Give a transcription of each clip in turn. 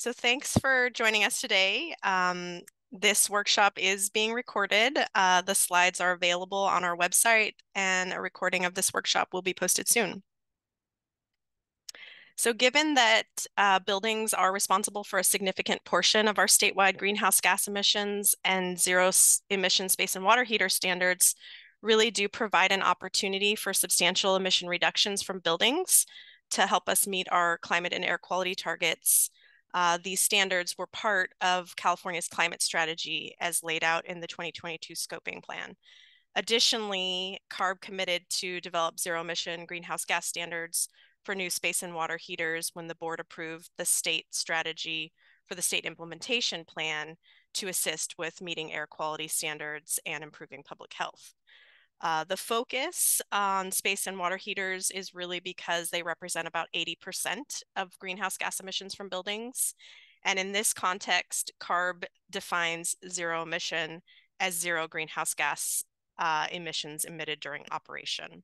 So thanks for joining us today. This workshop is being recorded. The slides are available on our website, and a recording of this workshop will be posted soon. So given that buildings are responsible for a significant portion of our statewide greenhouse gas emissions, and zero-emission space and water heater standards really do provide an opportunity for substantial emission reductions from buildings to help us meet our climate and air quality targets. These standards were part of California's climate strategy as laid out in the 2022 scoping plan. Additionally, CARB committed to develop zero-emission greenhouse gas standards for new space and water heaters when the board approved the state strategy for the state implementation plan to assist with meeting air quality standards and improving public health. The focus on space and water heaters is really because they represent about 80% of greenhouse gas emissions from buildings. And in this context, CARB defines zero emission as zero greenhouse gas emissions emitted during operation.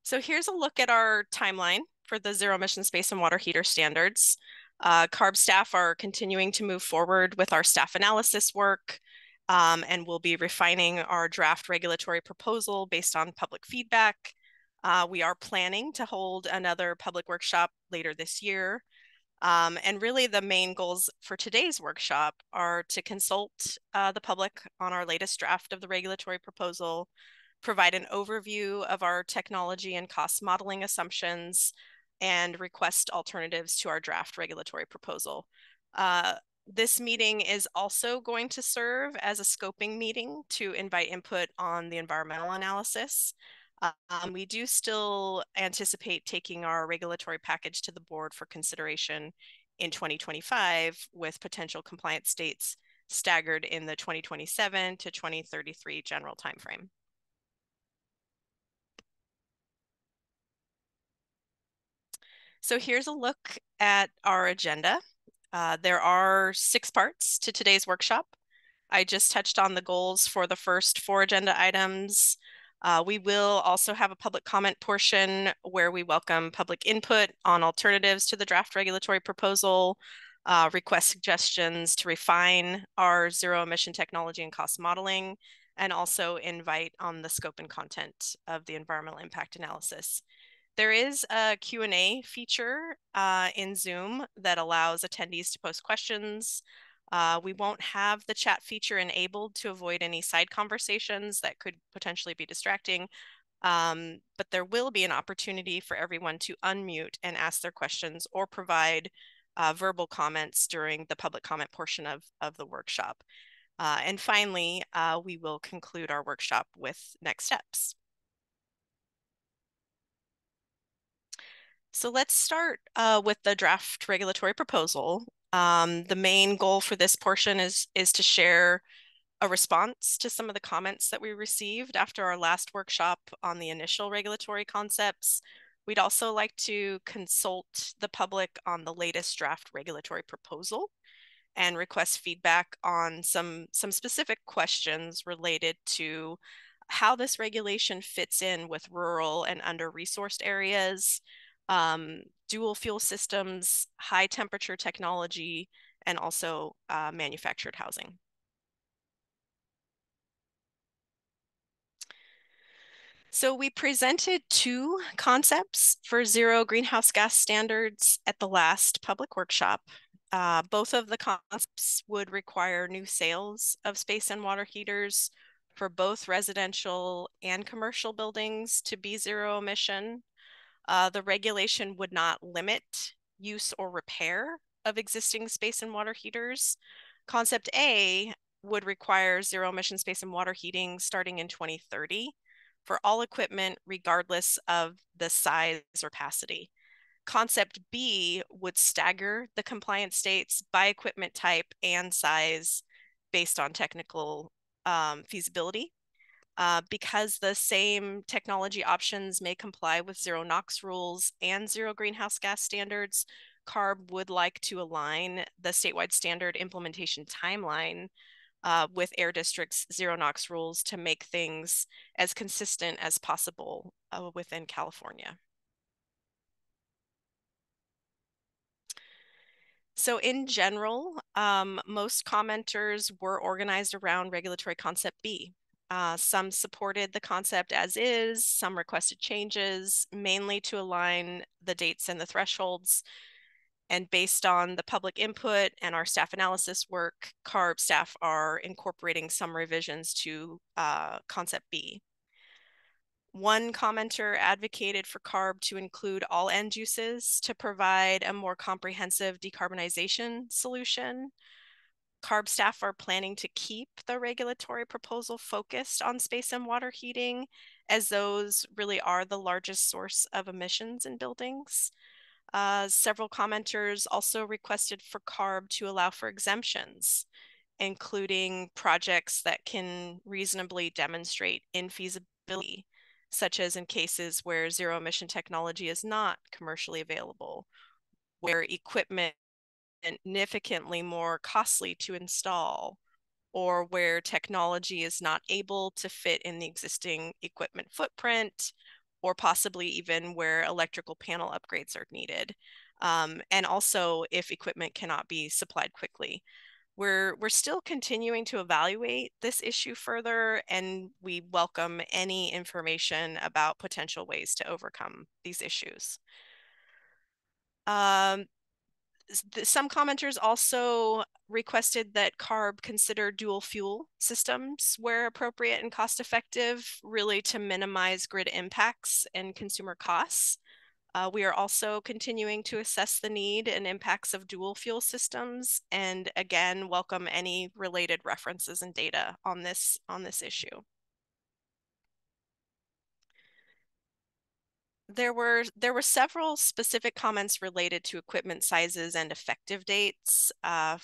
So here's a look at our timeline for the zero emission space and water heater standards. CARB staff are continuing to move forward with our staff analysis work, and we'll be refining our draft regulatory proposal based on public feedback. We are planning to hold another public workshop later this year. And really the main goals for today's workshop are to consult the public on our latest draft of the regulatory proposal, provide an overview of our technology and cost modeling assumptions, and request alternatives to our draft regulatory proposal. This meeting is also going to serve as a scoping meeting to invite input on the environmental analysis. We do still anticipate taking our regulatory package to the board for consideration in 2025, with potential compliance states staggered in the 2027 to 2033 general timeframe. So here's a look at our agenda. There are 6 parts to today's workshop. I just touched on the goals for the first 4 agenda items. We will also have a public comment portion where we welcome public input on alternatives to the draft regulatory proposal, request suggestions to refine our zero emission technology and cost modeling, and also invite on the scope and content of the environmental impact analysis. There is a Q&A feature in Zoom that allows attendees to post questions. We won't have the chat feature enabled to avoid any side conversations that could potentially be distracting, but there will be an opportunity for everyone to unmute and ask their questions or provide verbal comments during the public comment portion of the workshop. And finally, we will conclude our workshop with next steps. So let's start with the draft regulatory proposal. The main goal for this portion is to share a response to some of the comments that we received after our last workshop on the initial regulatory concepts. We'd also like to consult the public on the latest draft regulatory proposal and request feedback on some specific questions related to how this regulation fits in with rural and under-resourced areas, dual fuel systems, high temperature technology, and also manufactured housing. So we presented 2 concepts for zero greenhouse gas standards at the last public workshop. Both of the concepts would require new sales of space and water heaters for both residential and commercial buildings to be zero emission. The regulation would not limit use or repair of existing space and water heaters. Concept A would require zero emission space and water heating starting in 2030 for all equipment, regardless of the size or capacity. Concept B would stagger the compliance states by equipment type and size based on technical feasibility. Because the same technology options may comply with zero NOx rules and zero greenhouse gas standards, CARB would like to align the statewide standard implementation timeline with Air District's zero NOx rules to make things as consistent as possible within California. So in general, most commenters were organized around regulatory concept B. Some supported the concept as is, some requested changes, mainly to align the dates and the thresholds. And based on the public input and our staff analysis work, CARB staff are incorporating some revisions to concept B. One commenter advocated for CARB to include all end uses to provide a more comprehensive decarbonization solution. CARB staff are planning to keep the regulatory proposal focused on space and water heating, as those really are the largest source of emissions in buildings. Several commenters also requested for CARB to allow for exemptions, including projects that can reasonably demonstrate infeasibility, such as in cases where zero emission technology is not commercially available, where equipment is significantly more costly to install, or where technology is not able to fit in the existing equipment footprint, or possibly even where electrical panel upgrades are needed. And also if equipment cannot be supplied quickly. We're still continuing to evaluate this issue further, and we welcome any information about potential ways to overcome these issues. Some commenters also requested that CARB consider dual fuel systems where appropriate and cost effective, really to minimize grid impacts and consumer costs. We are also continuing to assess the need and impacts of dual fuel systems, and again, welcome any related references and data on this issue. There were several specific comments related to equipment sizes and effective dates.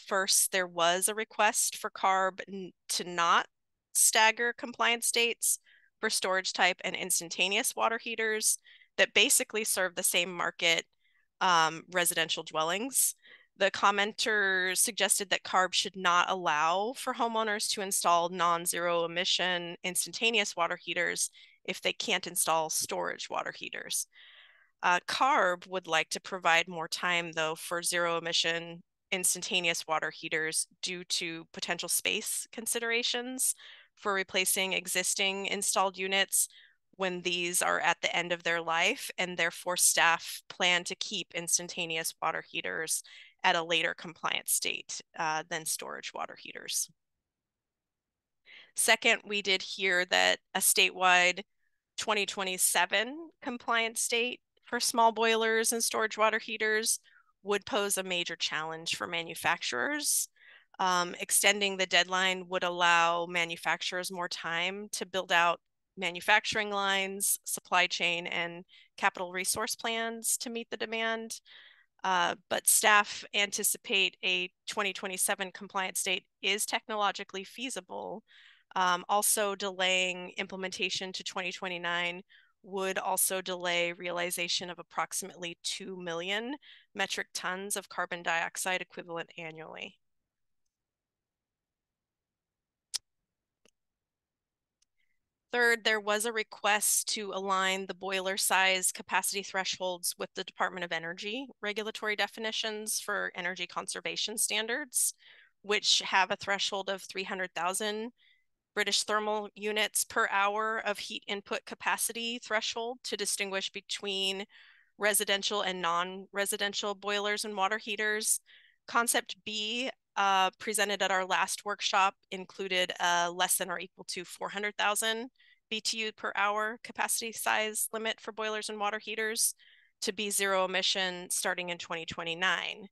First, there was a request for CARB to not stagger compliance dates for storage type and instantaneous water heaters that basically serve the same market, residential dwellings. The commenter suggested that CARB should not allow for homeowners to install non-zero emission instantaneous water heaters if they can't install storage water heaters. CARB would like to provide more time, though, for zero emission instantaneous water heaters due to potential space considerations for replacing existing installed units when these are at the end of their life, and therefore staff plan to keep instantaneous water heaters at a later compliance state than storage water heaters. Second, we did hear that a statewide 2027 compliance date for small boilers and storage water heaters would pose a major challenge for manufacturers. Extending the deadline would allow manufacturers more time to build out manufacturing lines, supply chain, and capital resource plans to meet the demand. But staff anticipate a 2027 compliance date is technologically feasible. Also delaying implementation to 2029 would also delay realization of approximately 2 million metric tons of carbon dioxide equivalent annually. Third, there was a request to align the boiler size capacity thresholds with the Department of Energy regulatory definitions for energy conservation standards, which have a threshold of 300,000 British thermal units per hour of heat input capacity threshold to distinguish between residential and non-residential boilers and water heaters. Concept B presented at our last workshop included less than or equal to 400,000 BTU per hour capacity size limit for boilers and water heaters to be zero emission starting in 2029.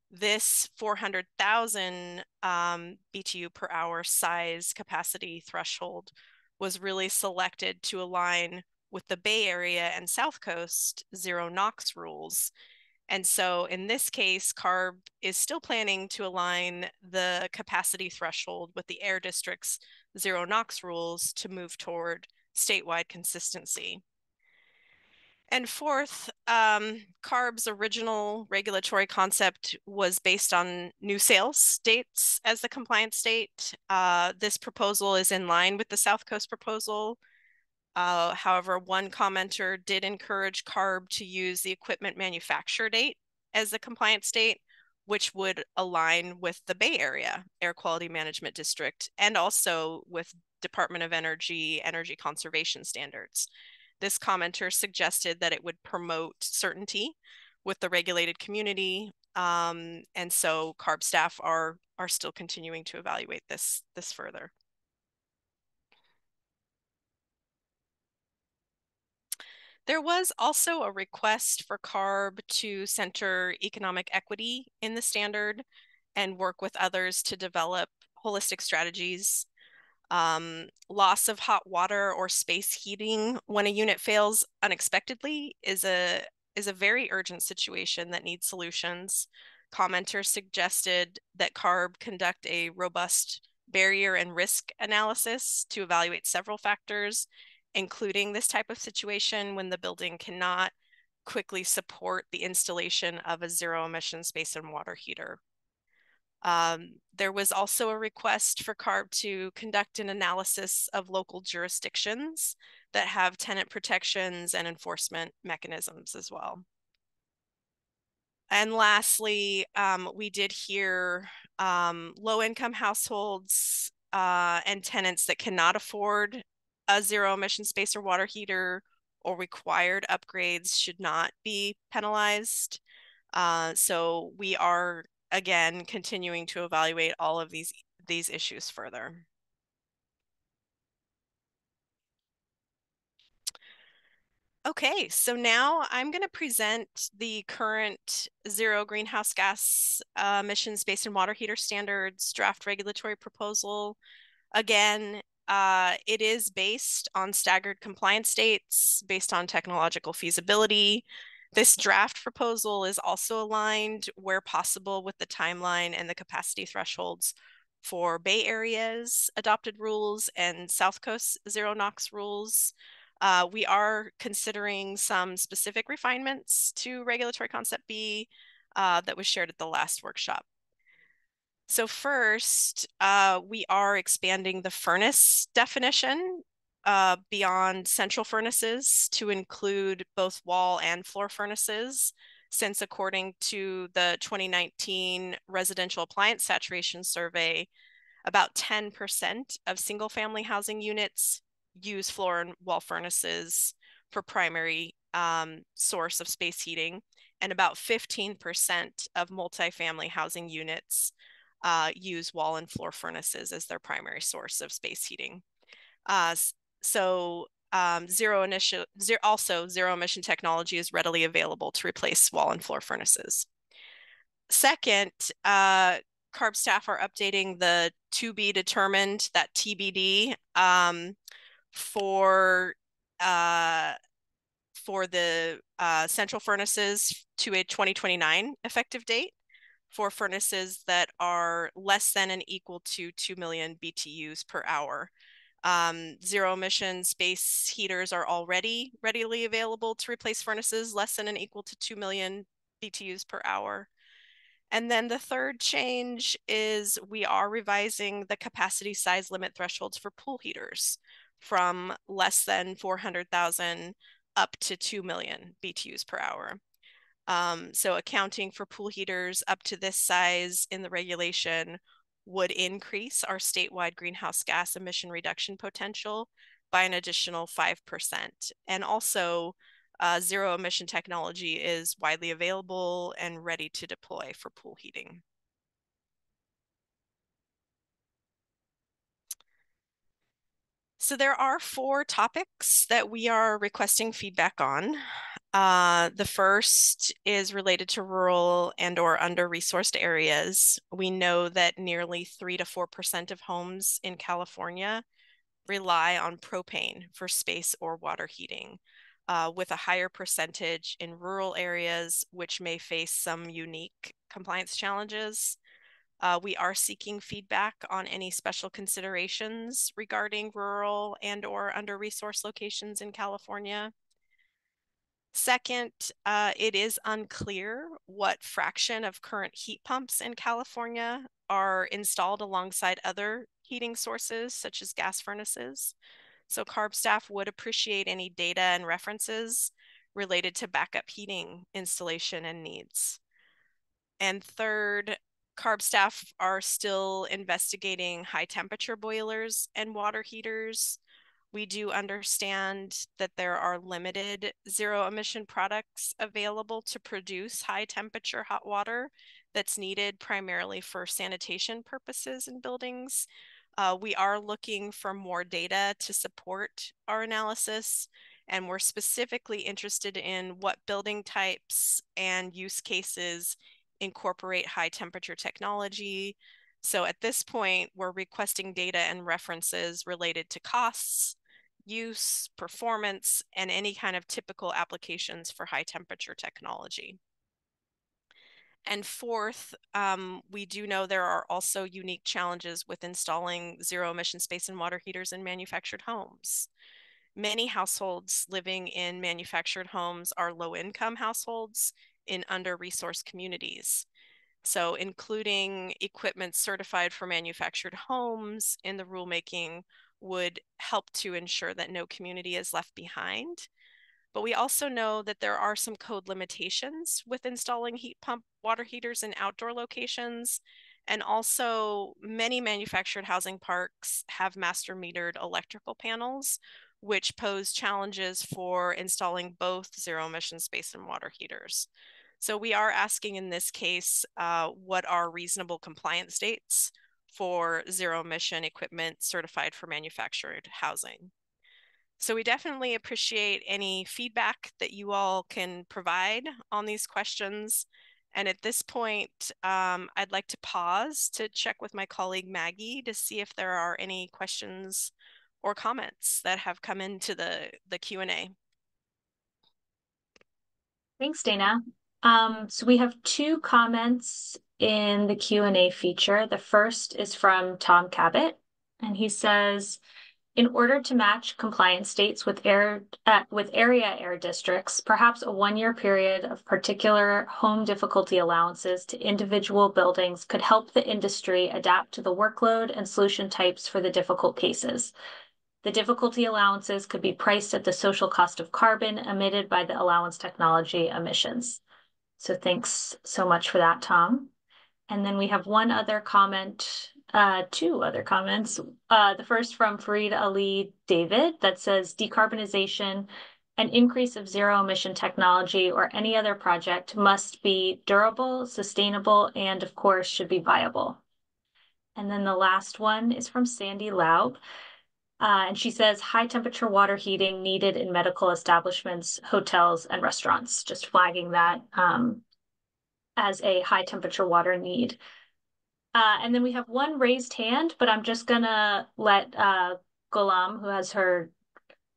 This 400,000 BTU per hour size capacity threshold was really selected to align with the Bay Area and South Coast zero NOx rules. And so in this case, CARB is still planning to align the capacity threshold with the Air District's zero NOx rules to move toward statewide consistency. And fourth, CARB's original regulatory concept was based on new sales dates as the compliance date. This proposal is in line with the South Coast proposal. However, one commenter did encourage CARB to use the equipment manufacture date as the compliance date, which would align with the Bay Area Air Quality Management District and also with Department of Energy conservation standards. This commenter suggested that it would promote certainty with the regulated community, and so CARB staff are still continuing to evaluate this further. There was also a request for CARB to center economic equity in the standard and work with others to develop holistic strategies. Loss of hot water or space heating when a unit fails unexpectedly is a very urgent situation that needs solutions. Commenters suggested that CARB conduct a robust barrier and risk analysis to evaluate several factors, including this type of situation when the building cannot quickly support the installation of a zero-emission space and water heater. There was also a request for CARB to conduct an analysis of local jurisdictions that have tenant protections and enforcement mechanisms as well. And lastly, we did hear low-income households and tenants that cannot afford a zero-emission space or water heater or required upgrades should not be penalized. So we are, again, continuing to evaluate all of these issues further. Okay, so now I'm going to present the current zero greenhouse gas emissions space and water heater standards draft regulatory proposal. Again, it is based on staggered compliance dates, based on technological feasibility. This draft proposal is also aligned where possible with the timeline and the capacity thresholds for Bay Area's adopted rules and South Coast zero NOx rules. We are considering some specific refinements to regulatory concept B that was shared at the last workshop. So first, we are expanding the furnace definition beyond central furnaces to include both wall and floor furnaces, since according to the 2019 Residential Appliance Saturation Survey, about 10% of single-family housing units use floor and wall furnaces for primary source of space heating, and about 15% of multifamily housing units use wall and floor furnaces as their primary source of space heating. Zero emission technology is readily available to replace wall and floor furnaces. Second, CARB staff are updating the to be determined, that TBD, for the central furnaces to a 2029 effective date for furnaces that are less than and equal to 2 million BTUs per hour. Zero emission space heaters are already readily available to replace furnaces less than and equal to 2 million BTUs per hour. And then the third change is we are revising the capacity size limit thresholds for pool heaters from less than 400,000 up to 2 million BTUs per hour. So accounting for pool heaters up to this size in the regulation would increase our statewide greenhouse gas emission reduction potential by an additional 5%. And also, zero emission technology is widely available and ready to deploy for pool heating. So there are 4 topics that we are requesting feedback on. The first is related to rural and or under-resourced areas. We know that nearly 3 to 4% of homes in California rely on propane for space or water heating, with a higher percentage in rural areas, which may face some unique compliance challenges. We are seeking feedback on any special considerations regarding rural and or under-resourced locations in California. Second, it is unclear what fraction of current heat pumps in California are installed alongside other heating sources, such as gas furnaces. So CARB staff would appreciate any data and references related to backup heating installation and needs. And third, CARB staff are still investigating high temperature boilers and water heaters. We do understand that there are limited zero emission products available to produce high temperature hot water that's needed primarily for sanitation purposes in buildings. We are looking for more data to support our analysis, and we're specifically interested in what building types and use cases incorporate high temperature technology. So at this point, we're requesting data and references related to costs, use, performance, and any kind of typical applications for high temperature technology. And fourth, we do know there are also unique challenges with installing zero emission space and water heaters in manufactured homes. Many households living in manufactured homes are low-income households in under-resourced communities. So including equipment certified for manufactured homes in the rulemaking would help to ensure that no community is left behind. But we also know that there are some code limitations with installing heat pump water heaters in outdoor locations. And also many manufactured housing parks have master metered electrical panels, which pose challenges for installing both zero emission space and water heaters. So we are asking in this case, what are reasonable compliance dates for zero emission equipment certified for manufactured housing? So we definitely appreciate any feedback that you all can provide on these questions. And at this point, I'd like to pause to check with my colleague Maggie to see if there are any questions or comments that have come into the Q&A. Thanks, Dana. So we have two comments in the Q&A feature. The first is from Tom Cabot, and he says, in order to match compliance dates with area air districts, perhaps a 1-year period of particular home difficulty allowances to individual buildings could help the industry adapt to the workload and solution types for the difficult cases. The difficulty allowances could be priced at the social cost of carbon emitted by the allowance technology emissions. So thanks so much for that, Tom. And then we have one other comment, two other comments. The first from Fareed Ali David that says decarbonization and increase of zero emission technology or any other project must be durable, sustainable, and of course should be viable. And then the last one is from Sandy Laub. And she says high temperature water heating needed in medical establishments, hotels, and restaurants, just flagging that as a high temperature water need. And then we have one raised hand, but I'm just gonna let Ghulam, who has her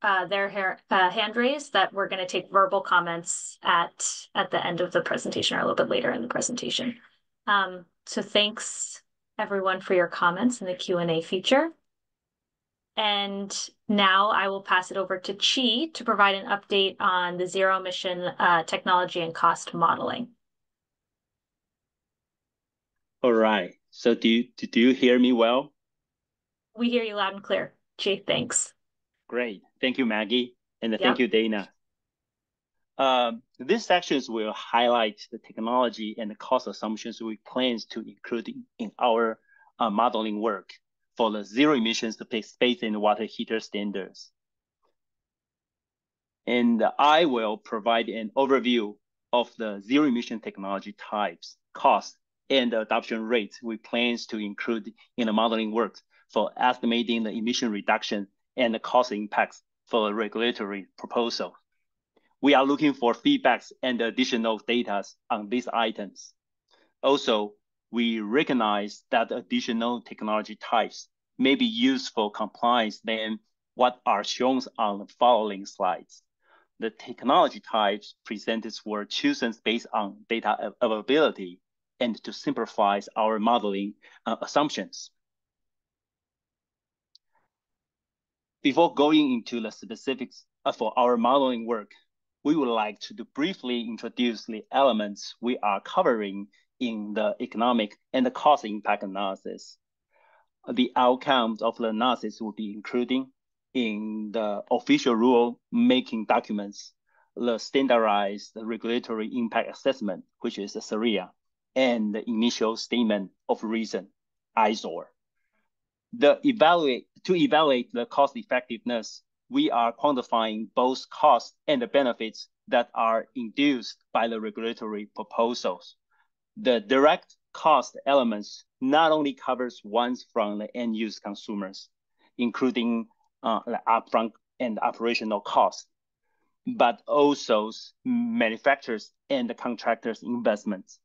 hand raised, that we're gonna take verbal comments at the end of the presentation or a little bit later in the presentation. So thanks everyone for your comments in the Q&A feature. And now I will pass it over to Chi to provide an update on the zero emission technology and cost modeling. All right. So do you hear me well? We hear you loud and clear. Chi, thanks. Great. Thank you, Maggie. And thank you, Dana. These sections will highlight the technology and the cost assumptions we plan to include in our modeling work for the zero emissions space and water heater standards. And I will provide an overview of the zero emission technology types, costs, and the adoption rates we plan to include in the modeling work for estimating the emission reduction and the cost impacts for the regulatory proposal. We are looking for feedbacks and additional data on these items. Also, we recognize that additional technology types may be used for compliance than what are shown on the following slides. The technology types presented were chosen based on data availability and to simplify our modeling assumptions. Before going into the specifics for our modeling work, we would like to briefly introduce the elements we are covering in the economic and the cost impact analysis. The outcomes of the analysis will be including in the official rule-making documents, the standardized regulatory impact assessment, which is the SRIA, and the initial statement of reason, ISOR. To evaluate the cost effectiveness, we are quantifying both costs and the benefits that are induced by the regulatory proposals. The direct cost elements not only covers ones from the end-use consumers, including the upfront and operational costs, but also manufacturers and the contractors' investments.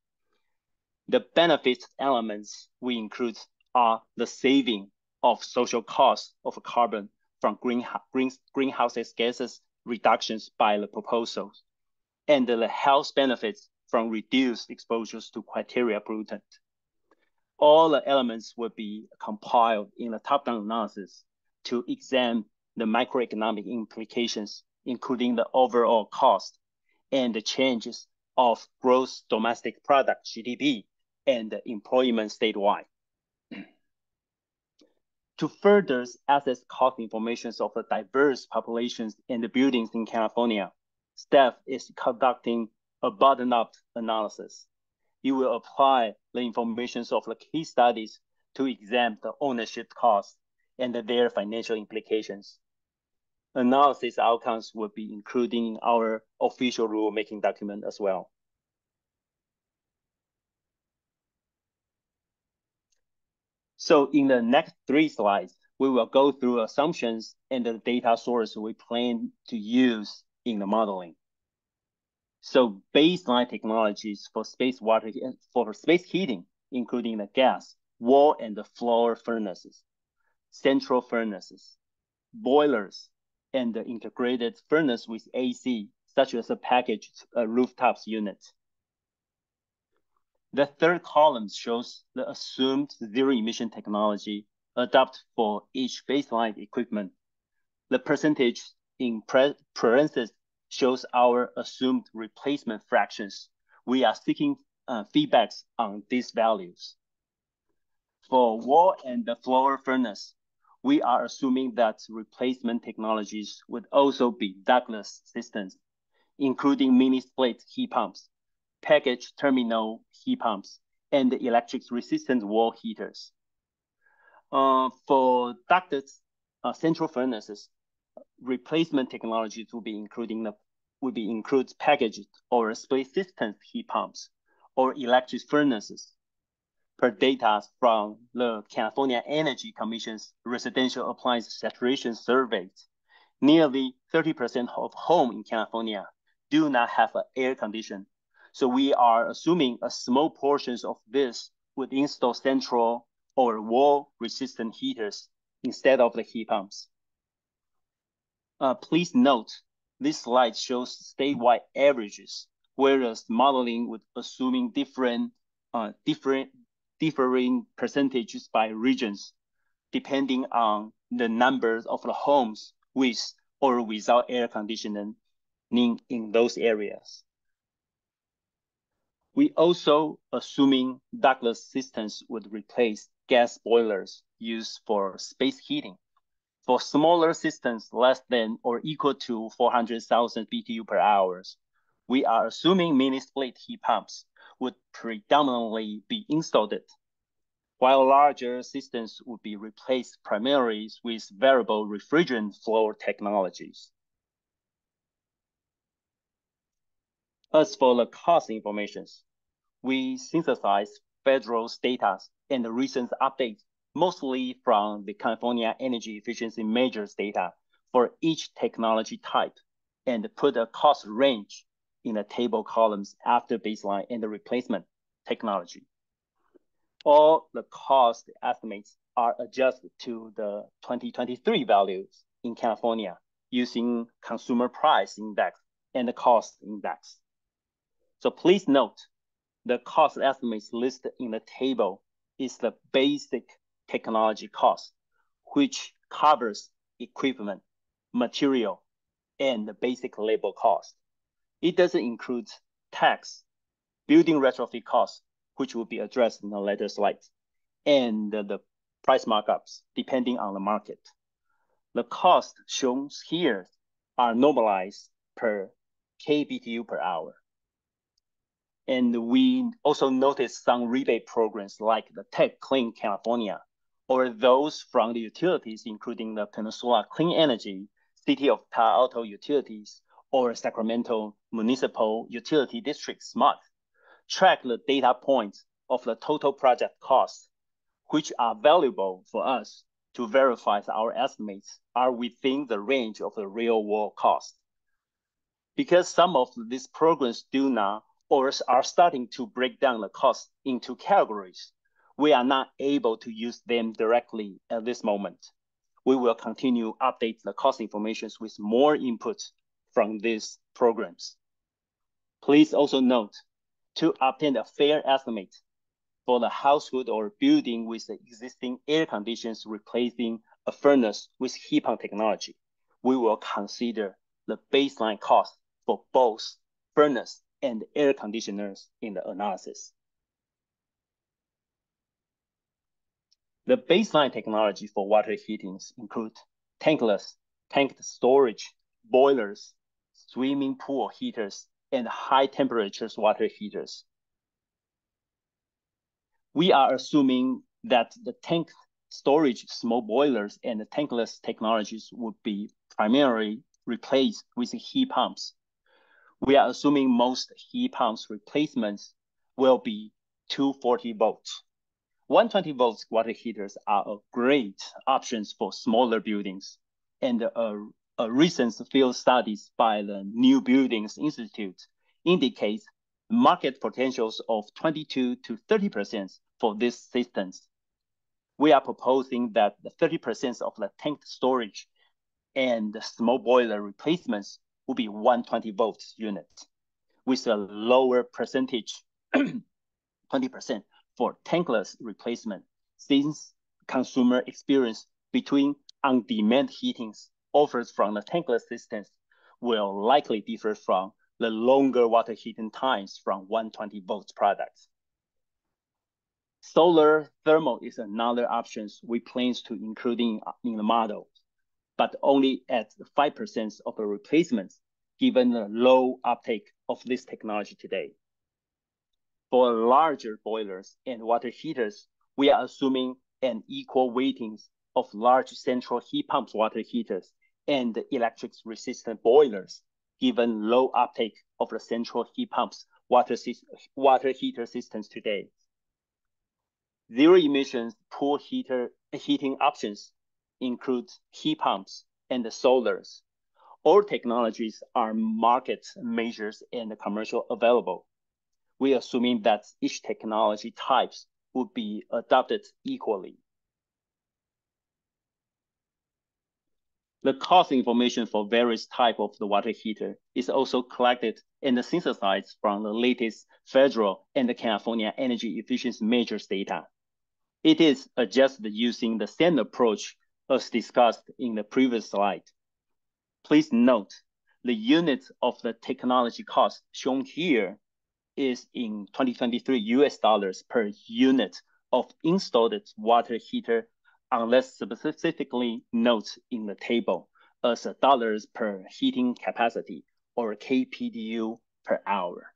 The benefits elements we include are the saving of social costs of carbon from greenhouse gases reductions by the proposals, and the health benefits from reduced exposures to criteria pollutant. All the elements will be compiled in a top-down analysis to examine the microeconomic implications, including the overall cost and the changes of gross domestic product, GDP, and the employment statewide. To further assess cost information of the diverse populations and the buildings in California, staff is conducting a bottom-up analysis. You will apply the information of the case studies to examine the ownership costs and their financial implications. Analysis outcomes will be included in our official rulemaking document as well. So in the next 3 slides, we will go through assumptions and the data source we plan to use in the modeling. So baseline technologies for space heating, including the gas, wall and the floor furnaces, central furnaces, boilers, and the integrated furnace with AC, such as a packaged rooftops unit. The third column shows the assumed zero-emission technology adopted for each baseline equipment. The percentage in parentheses shows our assumed replacement fractions. We are seeking feedbacks on these values. For wall and the floor furnace, we are assuming that replacement technologies would also be ductless systems, including mini-split heat pumps, package terminal heat pumps, and the electric resistant wall heaters. For ducted central furnaces, replacement technologies will be include packaged or split system heat pumps or electric furnaces. Per data from the California Energy Commission's residential appliance saturation surveys, nearly 30% of homes in California do not have an air condition. So we are assuming a small portion of this would install central or wall resistant heaters instead of the heat pumps. Please note, this slide shows statewide averages, whereas modeling would assuming differing percentages by regions, depending on the numbers of the homes with or without air conditioning in those areas. We also assuming ductless systems would replace gas boilers used for space heating. For smaller systems less than or equal to 400,000 BTU per hour, we are assuming mini-split heat pumps would predominantly be installed, while larger systems would be replaced primarily with variable refrigerant flow technologies. As for the cost information, we synthesize federal data and the recent updates, mostly from the California Energy Efficiency Measures data for each technology type, and put a cost range in the table columns after baseline and the replacement technology. All the cost estimates are adjusted to the 2023 values in California using consumer price index and the cost index. So please note, the cost estimates listed in the table is the basic technology cost, which covers equipment, material, and the basic labor cost. It doesn't include tax, building retrofit costs, which will be addressed in the later slides, and the price markups depending on the market. The costs shown here are normalized per kBTU per hour. And we also noticed some rebate programs like the Tech Clean California, or those from the utilities, including the Peninsula Clean Energy, City of Palo Alto Utilities, or Sacramento Municipal Utility District SMUD, track the data points of the total project costs, which are valuable for us to verify our estimates are within the range of the real world cost. Because some of these programs do not or are starting to break down the cost into categories, we are not able to use them directly at this moment. We will continue update the cost information with more input from these programs. Please also note, to obtain a fair estimate for the household or building with the existing air conditions replacing a furnace with heat pump technology, we will consider the baseline cost for both furnace and air conditioners in the analysis. The baseline technology for water heatings include tankless, tanked storage, boilers, swimming pool heaters, and high temperatures water heaters. We are assuming that the tank storage, small boilers, and the tankless technologies would be primarily replaced with heat pumps. We are assuming most heat pumps replacements will be 240 volts. 120 volts water heaters are a great options for smaller buildings, and a recent field studies by the New Buildings Institute indicates market potentials of 22 to 30% for these systems. We are proposing that the 30% of the tank storage and the small boiler replacements will be 120 volts unit, with a lower percentage, 20% for tankless replacement, since consumer experience between on-demand heatings offered from the tankless systems will likely differ from the longer water heating times from 120 volts products. Solar thermal is another option we plan to include in the model, but only at 5% of the replacements, given the low uptake of this technology today. For larger boilers and water heaters, we are assuming an equal weightings of large central heat pumps water heaters and electric resistant boilers, given low uptake of the central heat pumps water heater systems today. Zero emissions pool heating options include heat pumps and the solars. All technologies are market measures and commercial available. We are assuming that each technology types would be adopted equally. The cost information for various types of the water heater is also collected and synthesized from the latest federal and California energy efficiency measures data. It is adjusted using the same approach as discussed in the previous slide. Please note, the unit of the technology cost shown here is in 2023 US dollars per unit of installed water heater, unless specifically noted in the table as dollars per heating capacity or kPDU per hour.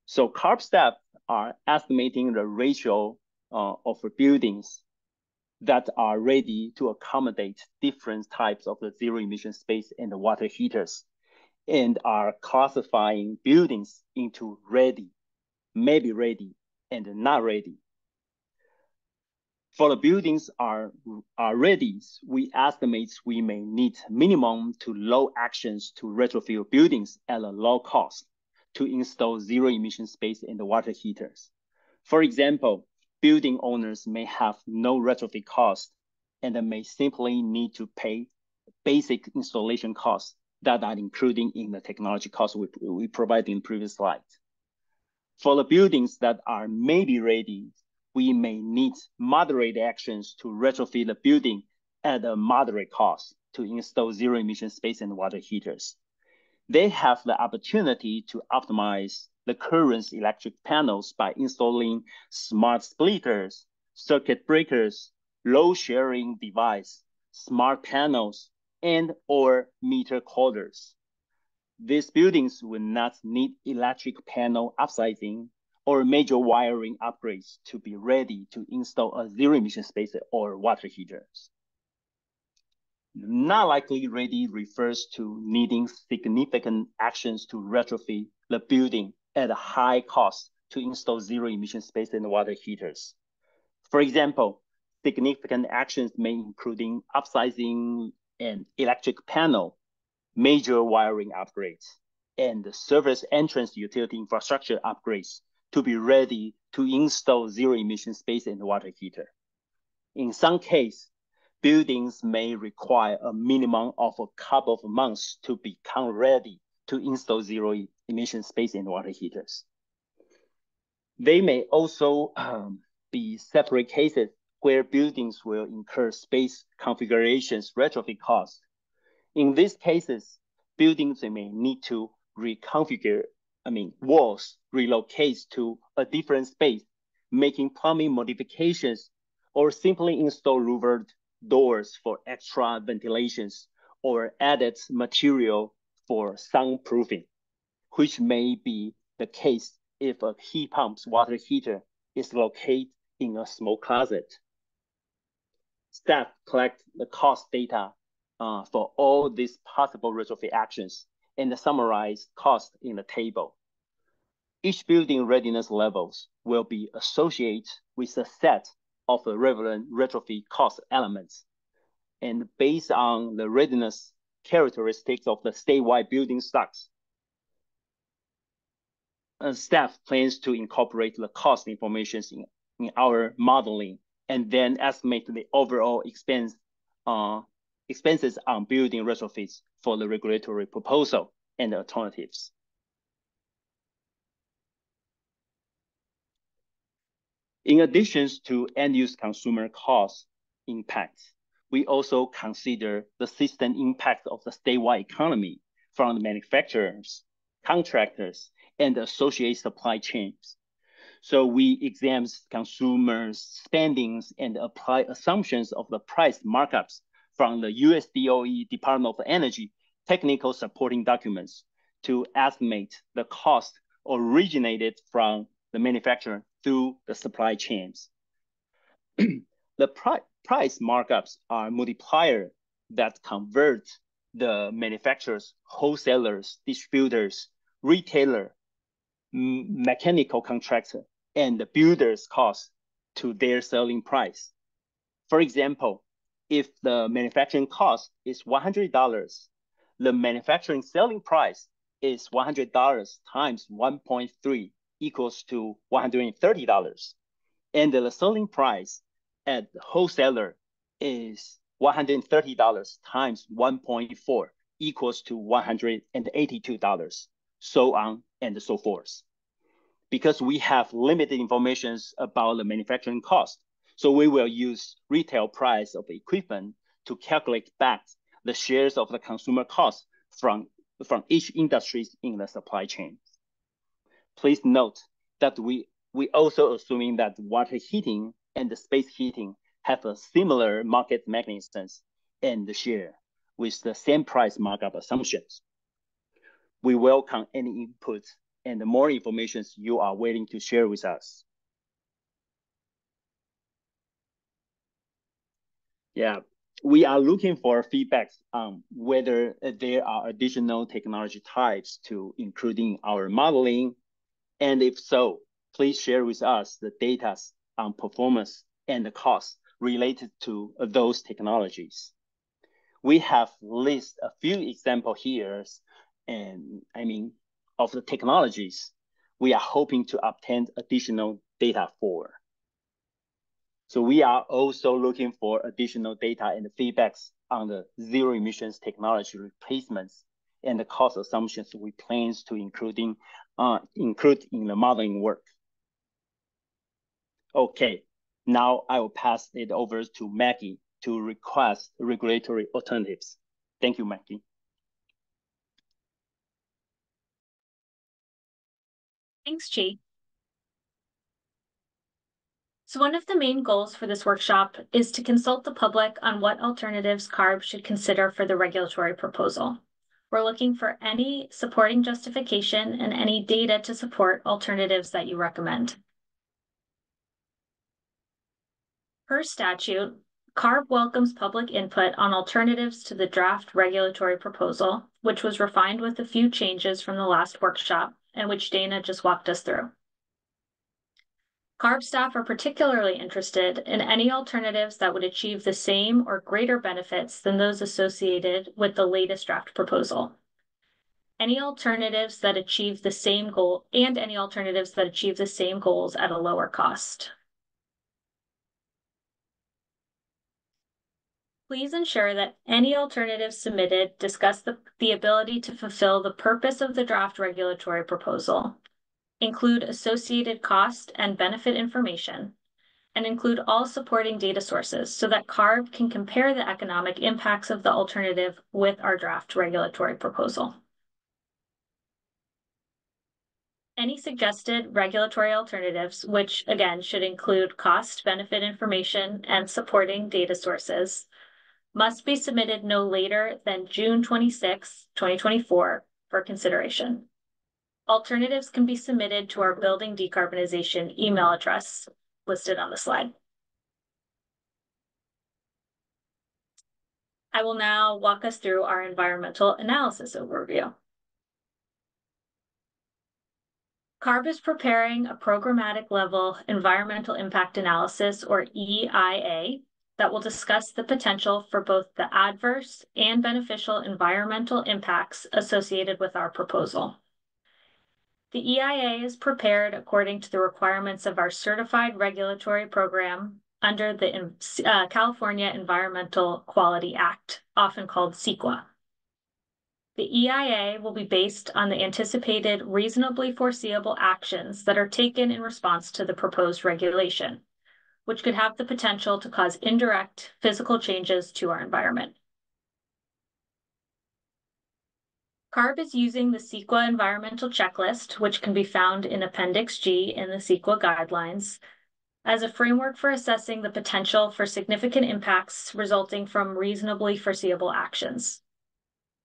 So CARB staff are estimating the ratio of buildings that are ready to accommodate different types of the zero emission space and the water heaters, and are classifying buildings into ready, maybe ready, and not ready. For the buildings are ready, we estimate we may need minimum to low actions to retrofit buildings at a low cost to install zero emission space and the water heaters. For example, building owners may have no retrofit cost and may simply need to pay basic installation costs that are included in the technology costs we provided in the previous slide. For the buildings that are maybe ready, we may need moderate actions to retrofit the building at a moderate cost to install zero emission space and water heaters. They have the opportunity to optimize the current electric panels by installing smart splitters, circuit breakers, load sharing device, smart panels, and or meter coders. These buildings will not need electric panel upsizing or major wiring upgrades to be ready to install a zero-emission space or water heaters. Not likely ready refers to needing significant actions to retrofit the building at a high cost to install zero-emission space and water heaters. For example, significant actions may including upsizing an electric panel, major wiring upgrades, and surface entrance utility infrastructure upgrades to be ready to install zero-emission space and water heater. In some cases, buildings may require a minimum of a couple of months to become ready to install zero-emission space and water heaters. They may also be separate cases where buildings will incur space configurations retrofit costs. In these cases, buildings may need to reconfigure, walls relocate to a different space, making plumbing modifications, or simply install louvered doors for extra ventilations or added material for soundproofing, which may be the case if a heat pump's water heater is located in a small closet. Staff collect the cost data for all these possible retrofit actions and summarize cost in the table. Each building readiness levels will be associated with a set of the relevant retrofit cost elements. And based on the readiness characteristics of the statewide building stocks, staff plans to incorporate the cost information in our modeling and then estimate the overall expenses on building retrofits for the regulatory proposal and alternatives. In addition to end-use consumer cost impacts, we also consider the system impact of the statewide economy from the manufacturers, contractors, and associated supply chains. So we examine consumers' spendings and apply assumptions of the price markups from the US DOE Department of Energy technical supporting documents to estimate the cost originated from the manufacturer through the supply chains. The price markups are multiplier that convert the manufacturers, wholesalers, distributors, retailer, mechanical contractor, and the builder's cost to their selling price. For example, if the manufacturing cost is $100, the manufacturing selling price is $100 times 1.3 equals to $130. And the selling price at the wholesaler is $130 times 1.4 equals to $182, so on and so forth. Because we have limited information about the manufacturing cost, so we will use retail price of equipment to calculate back the shares of the consumer cost from each industry in the supply chain. Please note that we also assuming that water heating and the space heating have a similar market mechanisms and share with the same price markup assumptions. We welcome any input and the more information you are willing to share with us. Yeah, we are looking for feedback on whether there are additional technology types to include in our modeling. And if so, please share with us the data on performance and the cost related to those technologies. We have listed a few examples here, and of the technologies we are hoping to obtain additional data for. So we are also looking for additional data and feedbacks on the zero emissions technology replacements and the cost assumptions we plan to include in the modeling work. Okay, now I will pass it over to Maggie to request regulatory alternatives. Thank you, Maggie. Thanks, Chi. So one of the main goals for this workshop is to consult the public on what alternatives CARB should consider for the regulatory proposal. We're looking for any supporting justification and any data to support alternatives that you recommend. Per statute, CARB welcomes public input on alternatives to the draft regulatory proposal, which was refined with a few changes from the last workshop and which Dana just walked us through. CARB staff are particularly interested in any alternatives that would achieve the same or greater benefits than those associated with the latest draft proposal. Any alternatives that achieve the same goal and any alternatives that achieve the same goals at a lower cost. Please ensure that any alternatives submitted discuss the ability to fulfill the purpose of the draft regulatory proposal, include associated cost and benefit information, and include all supporting data sources so that CARB can compare the economic impacts of the alternative with our draft regulatory proposal. Any suggested regulatory alternatives, which again should include cost, benefit information, and supporting data sources, must be submitted no later than June 26, 2024 for consideration. Alternatives can be submitted to our building decarbonization email address listed on the slide. I will now walk us through our environmental analysis overview. CARB is preparing a programmatic level environmental impact analysis, or EIA, that will discuss the potential for both the adverse and beneficial environmental impacts associated with our proposal. The EIA is prepared according to the requirements of our certified regulatory program under the California Environmental Quality Act, often called CEQA. The EIA will be based on the anticipated reasonably foreseeable actions that are taken in response to the proposed regulation, which could have the potential to cause indirect physical changes to our environment. CARB is using the CEQA environmental checklist, which can be found in Appendix G in the CEQA guidelines, as a framework for assessing the potential for significant impacts resulting from reasonably foreseeable actions.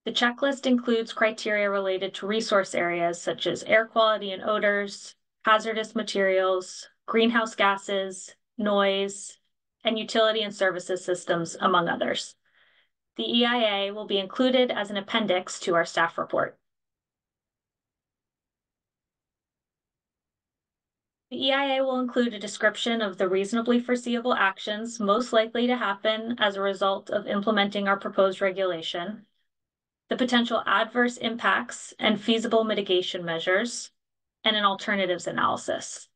The checklist includes criteria related to resource areas such as air quality and odors, hazardous materials, greenhouse gases, noise, and utility and services systems, among others. The EIA will be included as an appendix to our staff report. The EIA will include a description of the reasonably foreseeable actions most likely to happen as a result of implementing our proposed regulation, the potential adverse impacts and feasible mitigation measures, and an alternatives analysis.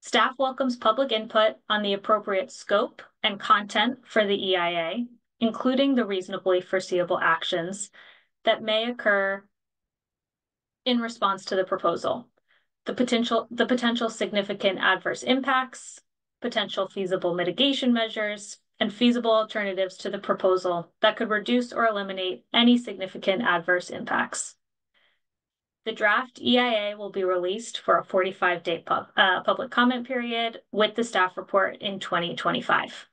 Staff welcomes public input on the appropriate scope and content for the EIA, including the reasonably foreseeable actions that may occur in response to the proposal, the potential significant adverse impacts, potential feasible mitigation measures, and feasible alternatives to the proposal that could reduce or eliminate any significant adverse impacts. The draft EIA will be released for a 45-day public comment period with the staff report in 2025.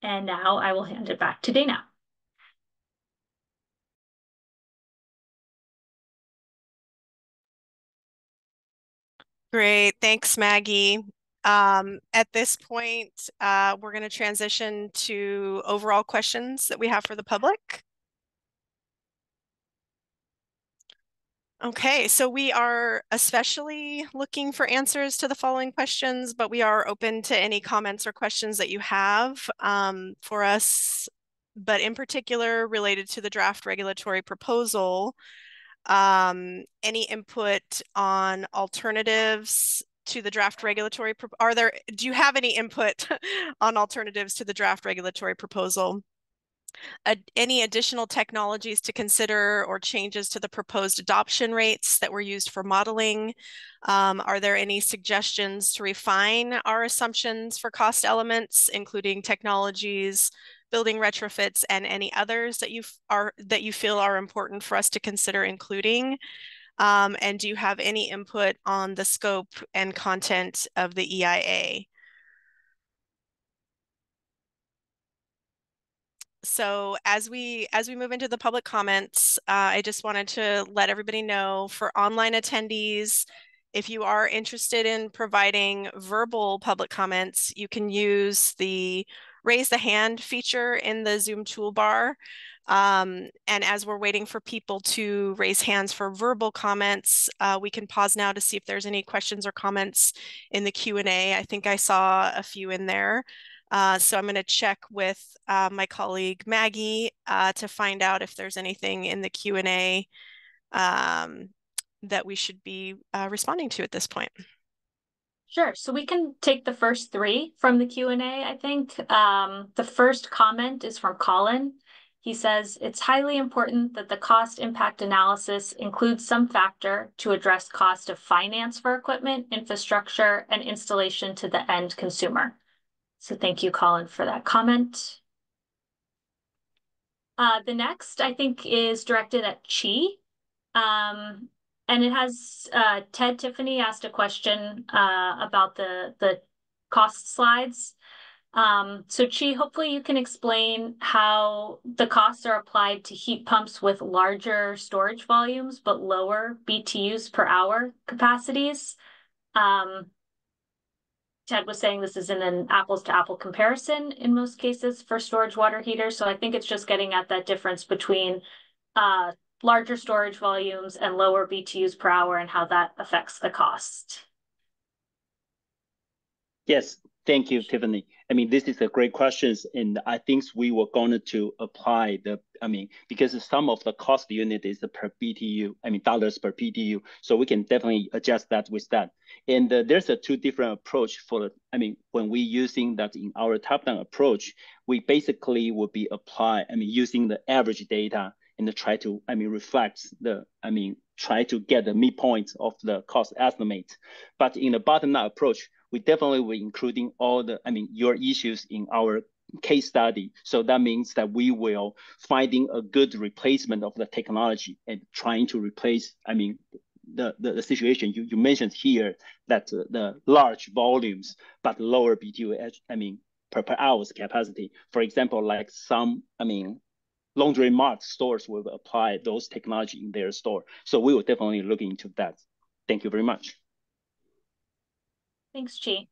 And now I will hand it back to Dana. Great, thanks, Maggie. At this point, we're going to transition to overall questions that we have for the public. Okay, so we are especially looking for answers to the following questions, but we are open to any comments or questions that you have for us, but in particular related to the draft regulatory proposal. Any input on alternatives to the draft regulatory do you have any input on alternatives to the draft regulatory proposal? Any additional technologies to consider or changes to the proposed adoption rates that were used for modeling? Are there any suggestions to refine our assumptions for cost elements, including technologies, building retrofits, and any others that you feel are important for us to consider including? And do you have any input on the scope and content of the EIA? So as we move into the public comments, I just wanted to let everybody know for online attendees, if you are interested in providing verbal public comments, you can use the raise the hand feature in the Zoom toolbar. And as we're waiting for people to raise hands for verbal comments, we can pause now to see if there's any questions or comments in the Q&A. I think I saw a few in there. So I'm going to check with my colleague Maggie to find out if there's anything in the Q&A that we should be responding to at this point. Sure. So we can take the first three from the Q&A, I think. The first comment is from Colin. He says, it's highly important that the cost impact analysis includes some factor to address cost of finance for equipment, infrastructure, and installation to the end consumer. So thank you, Colin, for that comment. The next, I think, is directed at Chi. And it has Ted Tiffany asked a question about the cost slides. So Chi, hopefully you can explain how the costs are applied to heat pumps with larger storage volumes but lower BTUs per hour capacities. Ted was saying this is in an apples to apple comparison in most cases for storage water heaters. So I think it's just getting at that difference between larger storage volumes and lower BTUs per hour and how that affects the cost. Yes, thank you, Tiffany. I mean, this is a great question, and I think we were going to apply because some of the cost unit is per BTU, dollars per BTU, so we can definitely adjust that with that. And there's a two different approach for, when we using that in our top-down approach, we basically would be using the average data and try to, reflect the, try to get the midpoint of the cost estimate. But in the bottom-up approach, we definitely will including all the, your issues in our case study. So that means that we will finding a good replacement of the technology and trying to replace, the situation you mentioned here, that the large volumes, but lower BTU, per hour's capacity. For example, like some, laundry mart stores will apply those technology in their store. So we will definitely look into that. Thank you very much. Thanks, Chi.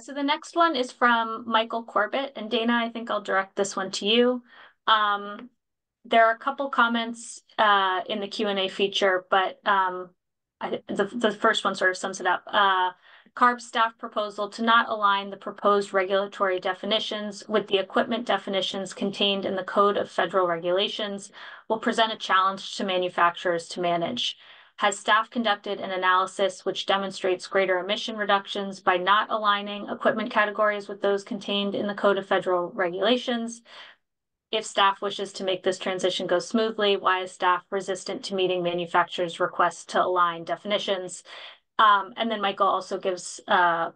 So the next one is from Michael Corbett. And Dana, I think I'll direct this one to you. There are a couple comments in the Q&A feature, but the first one sort of sums it up. CARB staff proposal to not align the proposed regulatory definitions with the equipment definitions contained in the Code of Federal Regulations will present a challenge to manufacturers to manage. Has staff conducted an analysis which demonstrates greater emission reductions by not aligning equipment categories with those contained in the Code of Federal Regulations? If staff wishes to make this transition go smoothly, why is staff resistant to meeting manufacturers' requests to align definitions? And then Michael also gives a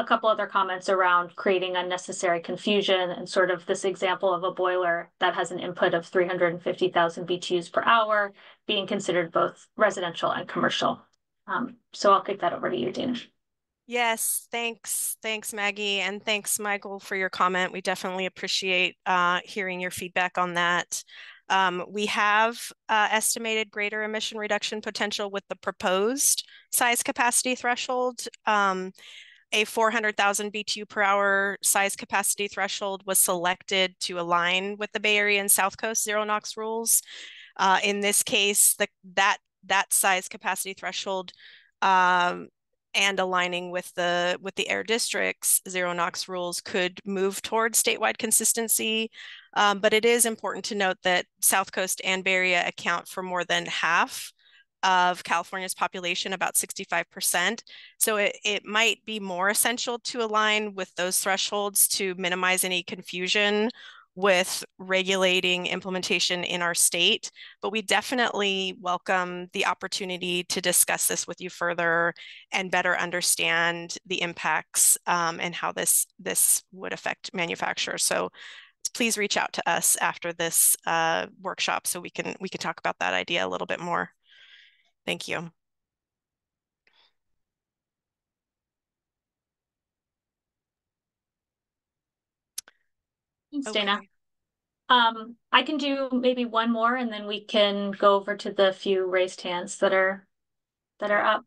couple other comments around creating unnecessary confusion and sort of this example of a boiler that has an input of 350,000 BTUs per hour being considered both residential and commercial. So I'll kick that over to you, Dana. Yes, thanks. Thanks, Maggie. And thanks, Michael, for your comment. We definitely appreciate hearing your feedback on that. We have estimated greater emission reduction potential with the proposed size capacity threshold. A 400,000 BTU per hour size capacity threshold was selected to align with the Bay Area and South Coast zero NOx rules. In this case, that size capacity threshold and aligning with the air district's zero NOx rules could move towards statewide consistency. But it is important to note that South Coast and Bay Area account for more than half of California's population, about 65%. So it might be more essential to align with those thresholds to minimize any confusion with regulating implementation in our state. But we definitely welcome the opportunity to discuss this with you further and better understand the impacts and how this would affect manufacturers. So please reach out to us after this workshop so we can talk about that idea a little bit more. Thank you. Thanks, Dana. Okay. I can do maybe one more and then we can go over to the few raised hands that are Great. up.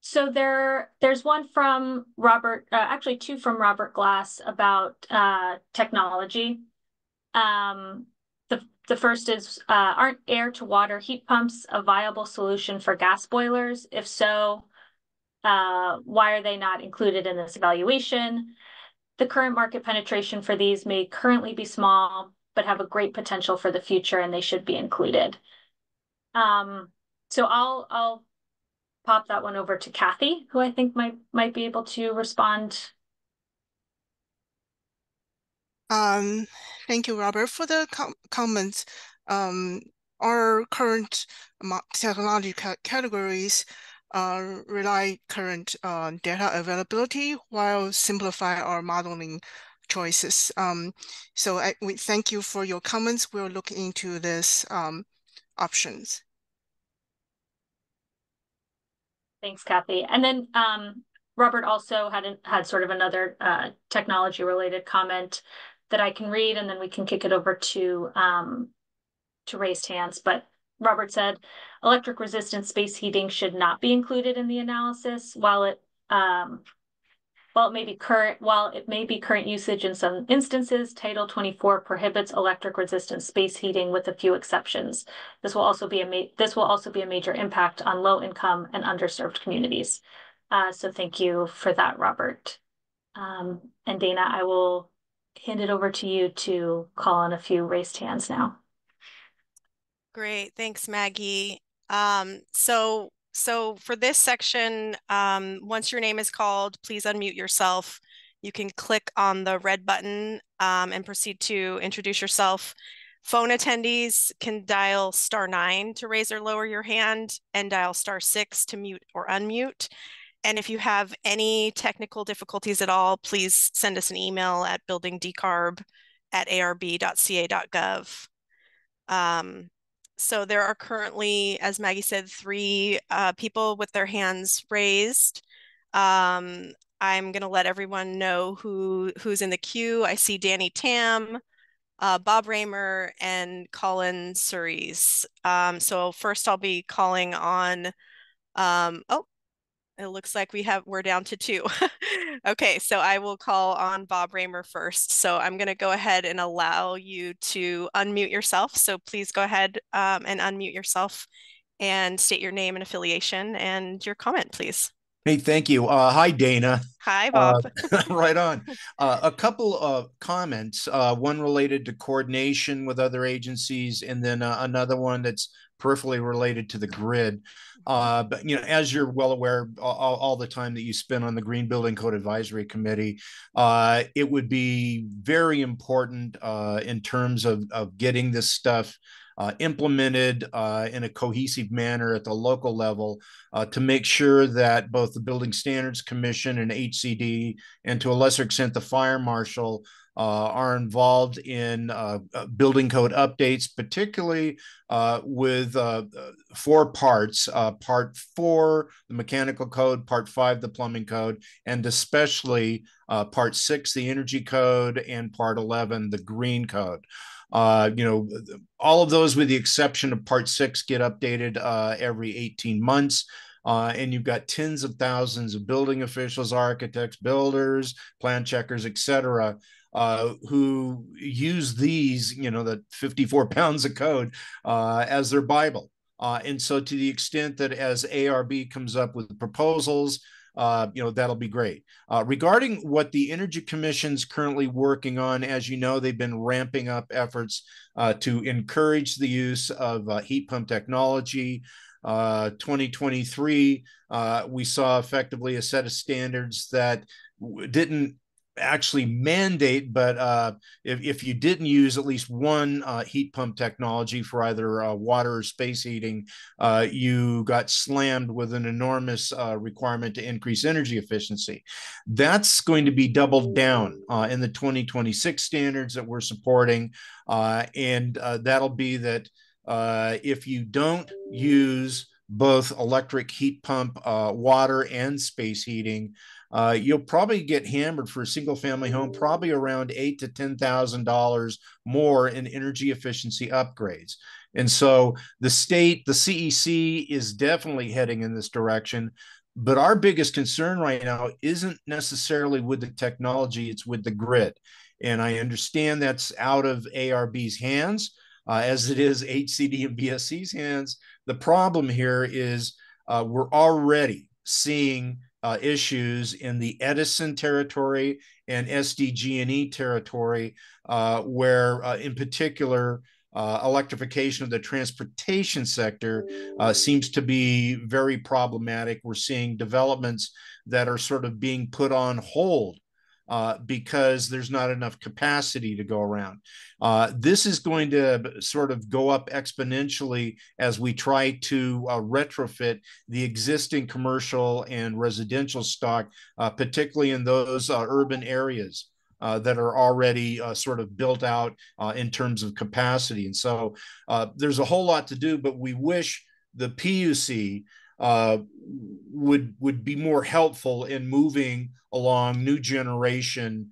So there's one from Robert, actually two from Robert Glass about technology. The first is, aren't air to water heat pumps a viable solution for gas boilers? If so, why are they not included in this evaluation? The current market penetration for these may currently be small, but have a great potential for the future, and they should be included. So I'll pop that one over to Kathy, who I think might be able to respond. Thank you, Robert, for the comments. Our current technology categories rely current data availability while simplify our modeling choices. So we thank you for your comments. We'll look into this options. Thanks, Kathy. And then Robert also had sort of another technology related comment that I can read, and then we can kick it over to raised hands. But Robert said, electric resistant space heating should not be included in the analysis. While it may be current usage in some instances, Title 24 prohibits electric resistant space heating with a few exceptions. This will also be a major impact on low income and underserved communities. So thank you for that, Robert. And Dana, I will hand it over to you to call on a few raised hands now. Great, thanks, Maggie. So for this section, once your name is called, please unmute yourself. You can click on the red button and proceed to introduce yourself. Phone attendees can dial *9 to raise or lower your hand and dial *6 to mute or unmute. And if you have any technical difficulties at all, please send us an email at buildingdecarb@arb.ca.gov. So there are currently, as Maggie said, 3 people with their hands raised. I'm going to let everyone know who's in the queue. I see Danny Tam, Bob Raymer, and Colin Suries. So first I'll be calling on, oh, it looks like we're down to 2. Okay, so I will call on Bob Raymer first. So I'm going to go ahead and allow you to unmute yourself. So please go ahead and unmute yourself and state your name and affiliation and your comment, please. Hey, thank you. Hi, Dana. Hi, Bob. Right on. A couple of comments, one related to coordination with other agencies, and then another one that's peripherally related to the grid. But as you're well aware, all the time that you spend on the Green Building Code Advisory Committee, it would be very important in terms of getting this stuff implemented in a cohesive manner at the local level to make sure that both the Building Standards Commission and HCD, and to a lesser extent the Fire Marshal, are involved in building code updates, particularly with 4 parts. Part 4, the mechanical code, Part 5, the plumbing code, and especially Part 6, the energy code, and Part 11, the green code. All of those, with the exception of Part 6, get updated every 18 months. And you've got tens of thousands of building officials, architects, builders, plan checkers, etc., who use these, the 54 pounds of code as their Bible. And so to the extent that as ARB comes up with proposals, that'll be great. Regarding what the Energy Commission's currently working on, as you know, they've been ramping up efforts to encourage the use of heat pump technology. 2023, we saw effectively a set of standards that didn't actually mandate, but if you didn't use at least one heat pump technology for either water or space heating, you got slammed with an enormous requirement to increase energy efficiency. That's going to be doubled down in the 2026 standards that we're supporting, and that'll be that if you don't use both electric heat pump, water, and space heating, you'll probably get hammered for a single family home, probably around $8,000 to $10,000 more in energy efficiency upgrades. And so the state, the CEC is definitely heading in this direction. But our biggest concern right now isn't necessarily with the technology, it's with the grid. And I understand that's out of ARB's hands, as it is HCD and BSC's hands. The problem here is we're already seeing issues in the Edison territory and SDG&E territory, where in particular, electrification of the transportation sector seems to be very problematic. We're seeing developments that are sort of being put on hold because there's not enough capacity to go around. This is going to sort of go up exponentially as we try to retrofit the existing commercial and residential stock, particularly in those urban areas that are already sort of built out in terms of capacity. And so there's a whole lot to do, but we wish the PUC would be more helpful in moving along new generation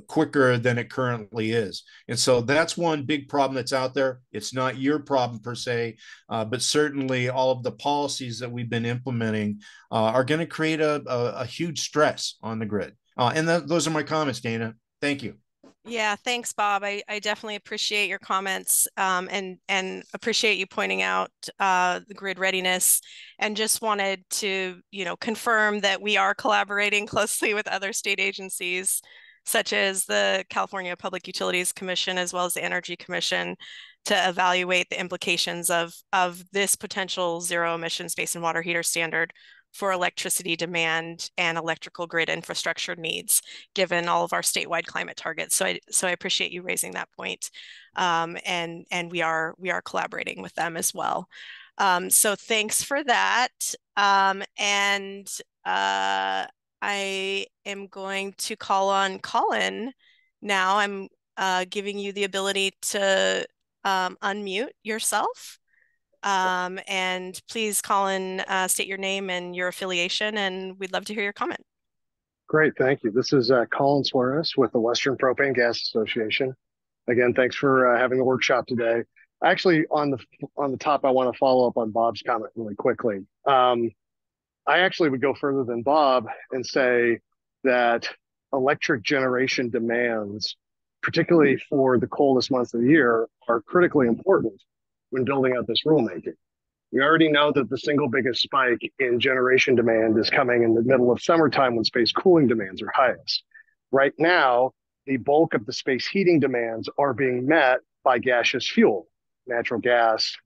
quicker than it currently is. And so that's one big problem that's out there. It's not your problem per se, but certainly all of the policies that we've been implementing are going to create a huge stress on the grid. And those are my comments, Dana. Thank you. Yeah, thanks, Bob. I definitely appreciate your comments and appreciate you pointing out the grid readiness, and just wanted to, confirm that we are collaborating closely with other state agencies, such as the California Public Utilities Commission, as well as the Energy Commission, to evaluate the implications of this potential zero-emission space and water heater standard for electricity demand and electrical grid infrastructure needs, given all of our statewide climate targets. So I appreciate you raising that point. And we are collaborating with them as well. So thanks for that. I am going to call on Colin now. I'm giving you the ability to unmute yourself. And please, Colin, state your name and your affiliation, and we'd love to hear your comment. Great, thank you. This is Colin Suarez with the Western Propane Gas Association. Again, thanks for having the workshop today. Actually, on the top, I want to follow up on Bob's comment really quickly. I actually would go further than Bob and say that electric generation demands, particularly for the coldest months of the year, are critically important when building out this rulemaking. We already know that the single biggest spike in generation demand is coming in the middle of summertime when space cooling demands are highest. Right now, the bulk of the space heating demands are being met by gaseous fuel, natural gas,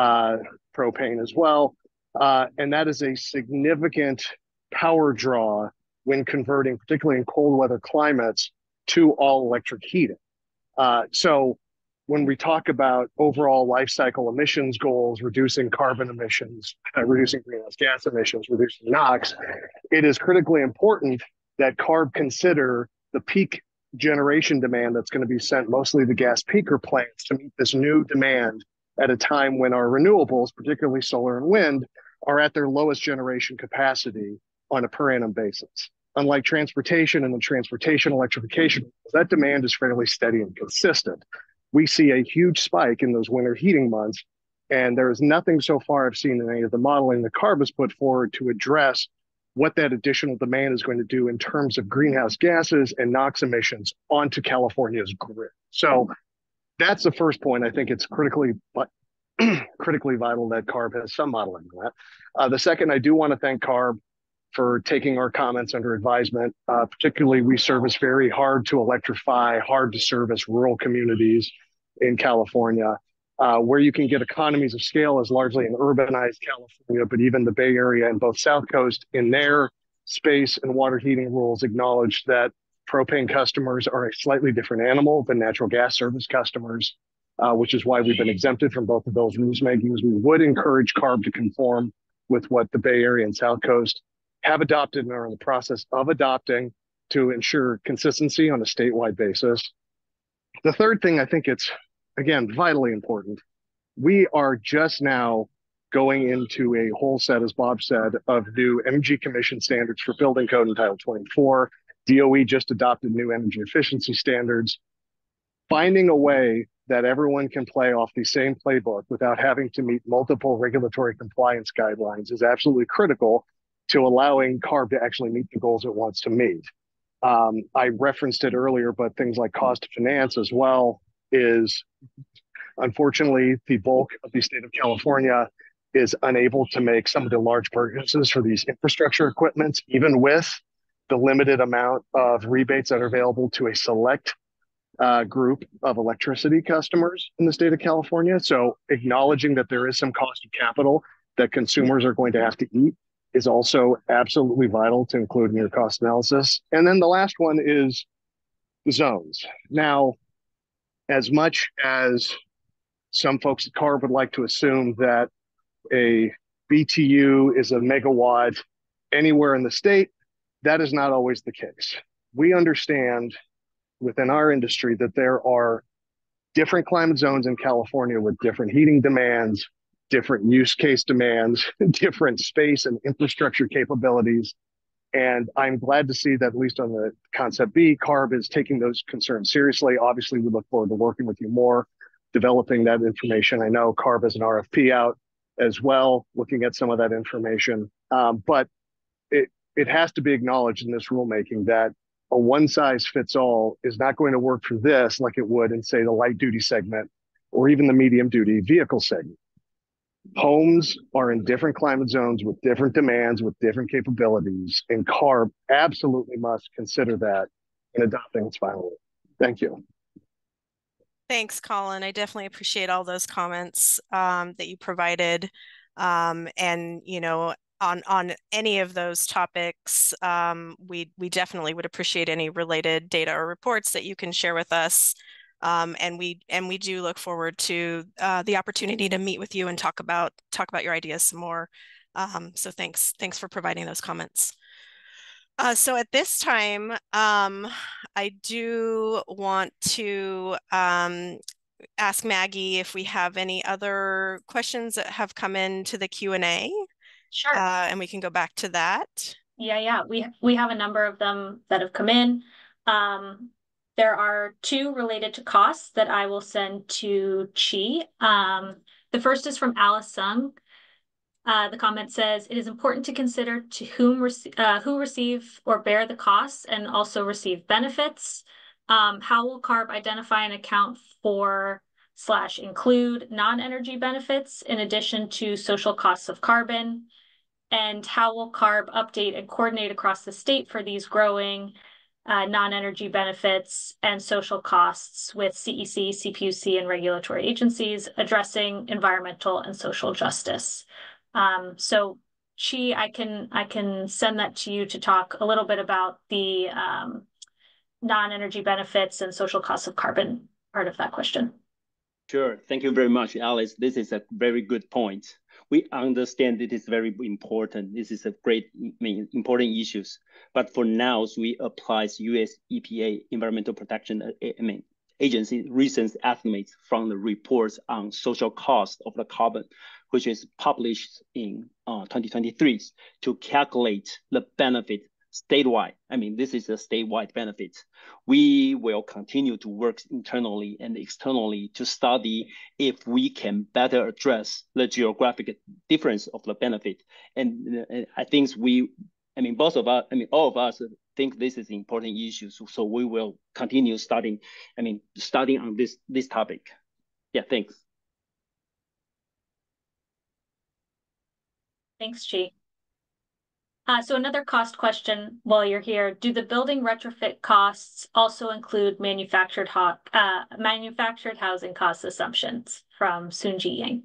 propane as well. And that is a significant power draw when converting, particularly in cold weather climates, to all electric heating. So when we talk about overall life cycle emissions goals, reducing carbon emissions, reducing greenhouse gas emissions, reducing NOx, it is critically important that CARB consider the peak generation demand that's going to be sent mostly to gas peaker plants to meet this new demand at a time when our renewables, particularly solar and wind, are at their lowest generation capacity on a per annum basis. Unlike transportation and the transportation electrification, that demand is fairly steady and consistent. We see a huge spike in those winter heating months, and there is nothing so far I've seen in any of the modeling that CARB has put forward to address what that additional demand is going to do in terms of greenhouse gases and NOx emissions onto California's grid. So that's the first point. I think it's critically vital that CARB has some modeling on that. The second, I do want to thank CARB for taking our comments under advisement. Particularly, we service very hard to electrify, hard to service rural communities in California, where you can get economies of scale is largely in urbanized California, but even the Bay Area and both South Coast in their space and water heating rules acknowledge that propane customers are a slightly different animal than natural gas service customers, which is why we've been exempted from both of those rules makings. We would encourage CARB to conform with what the Bay Area and South Coast have adopted and are in the process of adopting to ensure consistency on a statewide basis. The third thing, I think it's, again, vitally important. We are just now going into a whole set, as Bob said, of new Energy Commission standards for building code in Title 24. DOE just adopted new energy efficiency standards. Finding a way that everyone can play off the same playbook without having to meet multiple regulatory compliance guidelines is absolutely critical to allowing CARB to actually meet the goals it wants to meet. I referenced it earlier, but things like cost of finance as well is, unfortunately, the bulk of the state of California is unable to make some of the large purchases for these infrastructure equipments, even with the limited amount of rebates that are available to a select group of electricity customers in the state of California. So acknowledging that there is some cost of capital that consumers are going to have to eat is also absolutely vital to include in your cost analysis. And then the last one is the zones. Now, as much as some folks at CARB would like to assume that a BTU is a megawatt anywhere in the state, that is not always the case. We understand within our industry that there are different climate zones in California with different heating demands, different use case demands, different space and infrastructure capabilities. And I'm glad to see that, at least on the concept B, CARB is taking those concerns seriously. Obviously, we look forward to working with you more, developing that information. I know CARB has an RFP out as well, looking at some of that information. But it has to be acknowledged in this rulemaking that a one-size-fits-all is not going to work for this like it would in, say, the light-duty segment or even the medium-duty vehicle segment. Homes are in different climate zones with different demands, with different capabilities, and CARB absolutely must consider that in adopting its final rule. Thank you. Thanks, Colin. I definitely appreciate all those comments that you provided. And, you know, on any of those topics, we definitely would appreciate any related data or reports that you can share with us. And we do look forward to the opportunity to meet with you and talk about your ideas some more. So thanks for providing those comments. So at this time, I do want to ask Maggie if we have any other questions that have come into the Q&A. Sure. And we can go back to that. Yeah. We have a number of them that have come in. There are two related to costs that I will send to Chi. The first is from Alice Sung. The comment says, it is important to consider to who receive or bear the costs and also receive benefits. How will CARB identify and account for / include non-energy benefits in addition to social costs of carbon? And how will CARB update and coordinate across the state for these growing non-energy benefits and social costs with CEC, CPUC, and regulatory agencies addressing environmental and social justice? So Chi, I can send that to you to talk a little bit about the non-energy benefits and social costs of carbon part of that question. Sure. Thank you very much, Alice. This is a very good point. We understand it is very important. This is a great, important issues. But for now, we apply U.S. EPA Environmental Protection Agency recent estimates from the reports on social cost of the carbon, which is published in 2023 to calculate the benefit statewide. This is a statewide benefit. We will continue to work internally and externally to study if we can better address the geographic difference of the benefit. And I think both of us, all of us think this is an important issue. So we will continue studying on this topic. Yeah, thanks. Thanks, Chi. So another cost question while you're here, do the building retrofit costs also include manufactured housing cost assumptions from Soonji Yang?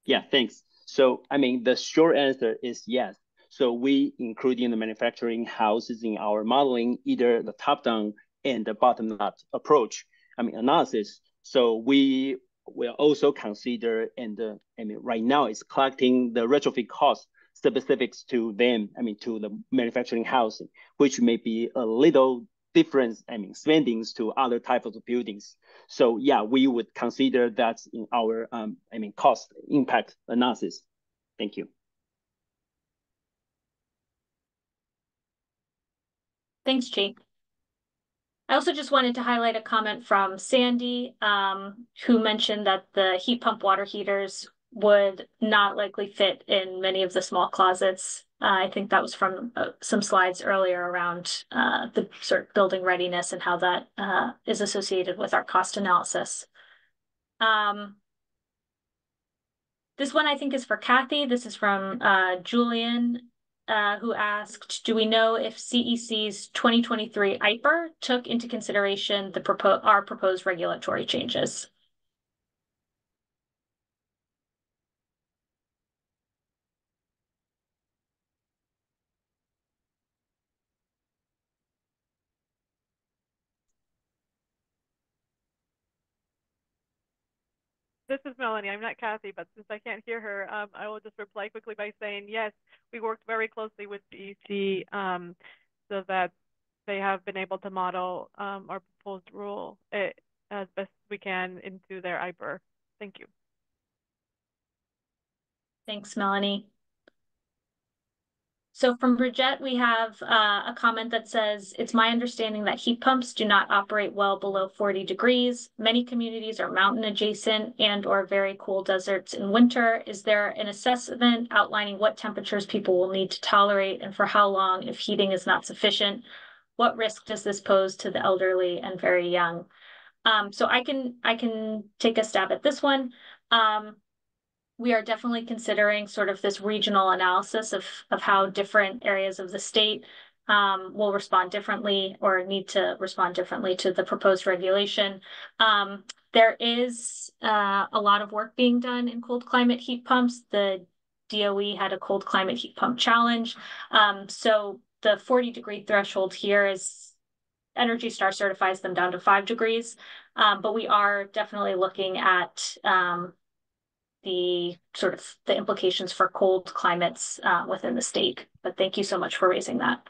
Yeah, thanks. So, the short answer is yes. So we including the manufacturing houses in our modeling, either the top-down and the bottom-up approach, analysis. So we will also consider, and right now it's collecting the retrofit costs specifics to them, to the manufacturing housing, which may be a little different, spendings to other types of buildings. So yeah, we would consider that in our, cost impact analysis. Thank you. Thanks, Chi. I also just wanted to highlight a comment from Sandy, who mentioned that the heat pump water heaters would not likely fit in many of the small closets. I think that was from some slides earlier around the sort of building readiness and how that is associated with our cost analysis. This one I think is for Kathy. This is from Julian, who asked, do we know if CEC's 2023 IPER took into consideration our proposed regulatory changes? This is Melanie. I'm not Kathy, but since I can't hear her, I will just reply quickly by saying, yes, we worked very closely with CEC so that they have been able to model our proposed rule as best we can into their IPER. Thank you. Thanks, Melanie. So from Bridget, we have a comment that says, it's my understanding that heat pumps do not operate well below 40 degrees. Many communities are mountain adjacent and or very cool deserts in winter. Is there an assessment outlining what temperatures people will need to tolerate and for how long if heating is not sufficient? What risk does this pose to the elderly and very young? So I can take a stab at this one. We are definitely considering sort of this regional analysis of how different areas of the state will respond differently or need to respond differently to the proposed regulation. There is a lot of work being done in cold climate heat pumps. The DOE had a cold climate heat pump challenge. So the 40-degree threshold here is Energy Star certifies them down to 5 degrees, but we are definitely looking at the implications for cold climates within the state. But thank you so much for raising that.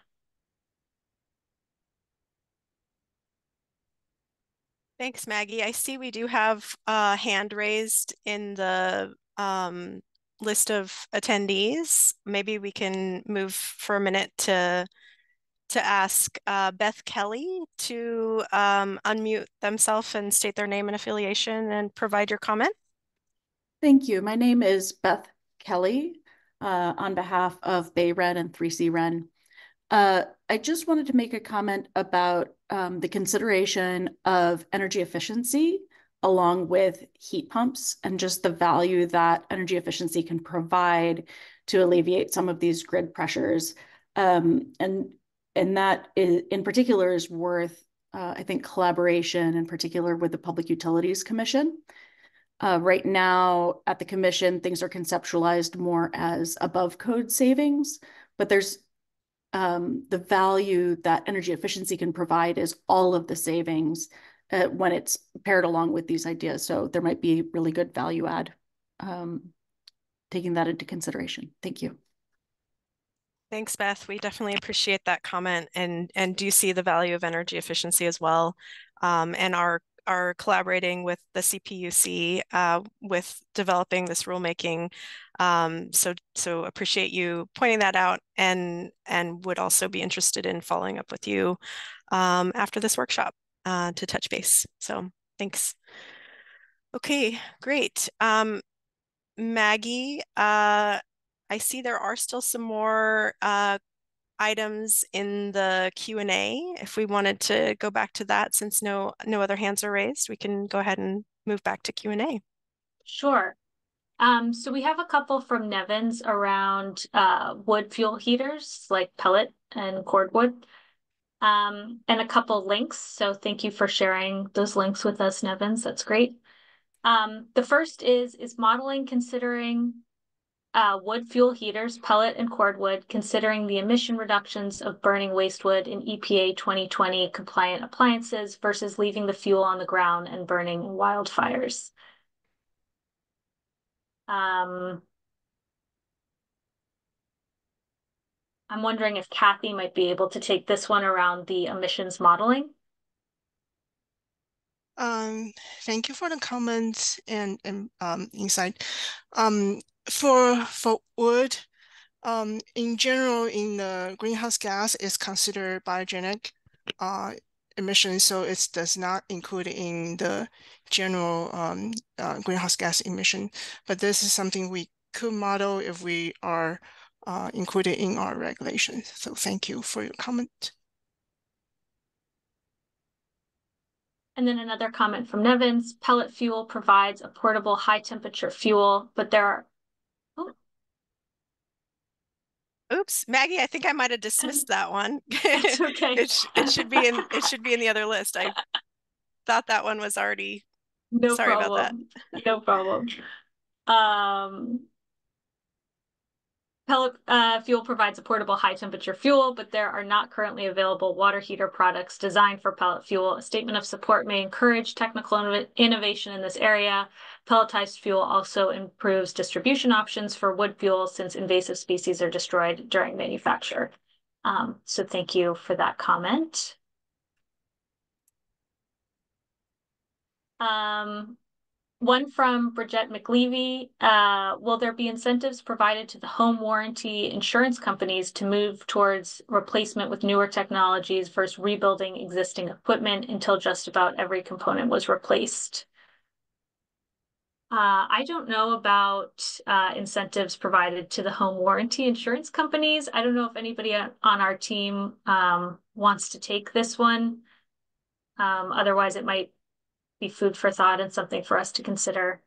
Thanks, Maggie. I see we do have a hand raised in the list of attendees. Maybe we can move for a minute to ask Beth Kelly to unmute themselves and state their name and affiliation and provide your comment. Thank you. My name is Beth Kelly on behalf of Bay Ren and 3C Ren. I just wanted to make a comment about the consideration of energy efficiency along with heat pumps and just the value that energy efficiency can provide to alleviate some of these grid pressures. And that is, in particular is worth, I think, collaboration in particular with the Public Utilities Commission. Right now at the commission, things are conceptualized more as above code savings, but there's the value that energy efficiency can provide is all of the savings when it's paired along with these ideas. So there might be really good value add taking that into consideration. Thank you. Thanks, Beth. We definitely appreciate that comment and do see the value of energy efficiency as well, and are collaborating with the CPUC with developing this rulemaking. So appreciate you pointing that out and would also be interested in following up with you after this workshop to touch base. So thanks. Okay, great. Maggie, I see there are still some more items in the Q&A. If we wanted to go back to that, since no other hands are raised, we can go ahead and move back to Q&A. Sure. So we have a couple from Nevins around wood fuel heaters like pellet and cordwood, and a couple links. So thank you for sharing those links with us, Nevins. That's great. The first is modeling considering wood fuel heaters, pellet and cordwood, considering the emission reductions of burning waste wood in EPA 2020 compliant appliances versus leaving the fuel on the ground and burning in wildfires. I'm wondering if Kathy might be able to take this one around the emissions modeling. Thank you for the comments and insight. For wood, in general, in the greenhouse gas is considered biogenic emission, so it does not include in the general greenhouse gas emission. But this is something we could model if we are included in our regulations. So thank you for your comment. And then another comment from Nevins, pellet fuel provides a portable high temperature fuel, but there are, Oops, Maggie, I think I might have dismissed that one. It's okay. It should be in the other list. I thought that one was already. No Sorry problem. about that. No problem. Pellet fuel provides a portable high temperature fuel, but there are not currently available water heater products designed for pellet fuel. A statement of support may encourage technical innovation in this area. Pelletized fuel also improves distribution options for wood fuel since invasive species are destroyed during manufacture. So thank you for that comment. One from Bridget McLevy. Will there be incentives provided to the home warranty insurance companies to move towards replacement with newer technologies versus rebuilding existing equipment until just about every component was replaced? I don't know about incentives provided to the home warranty insurance companies. I don't know if anybody on our team wants to take this one. Otherwise, it might be food for thought and something for us to consider.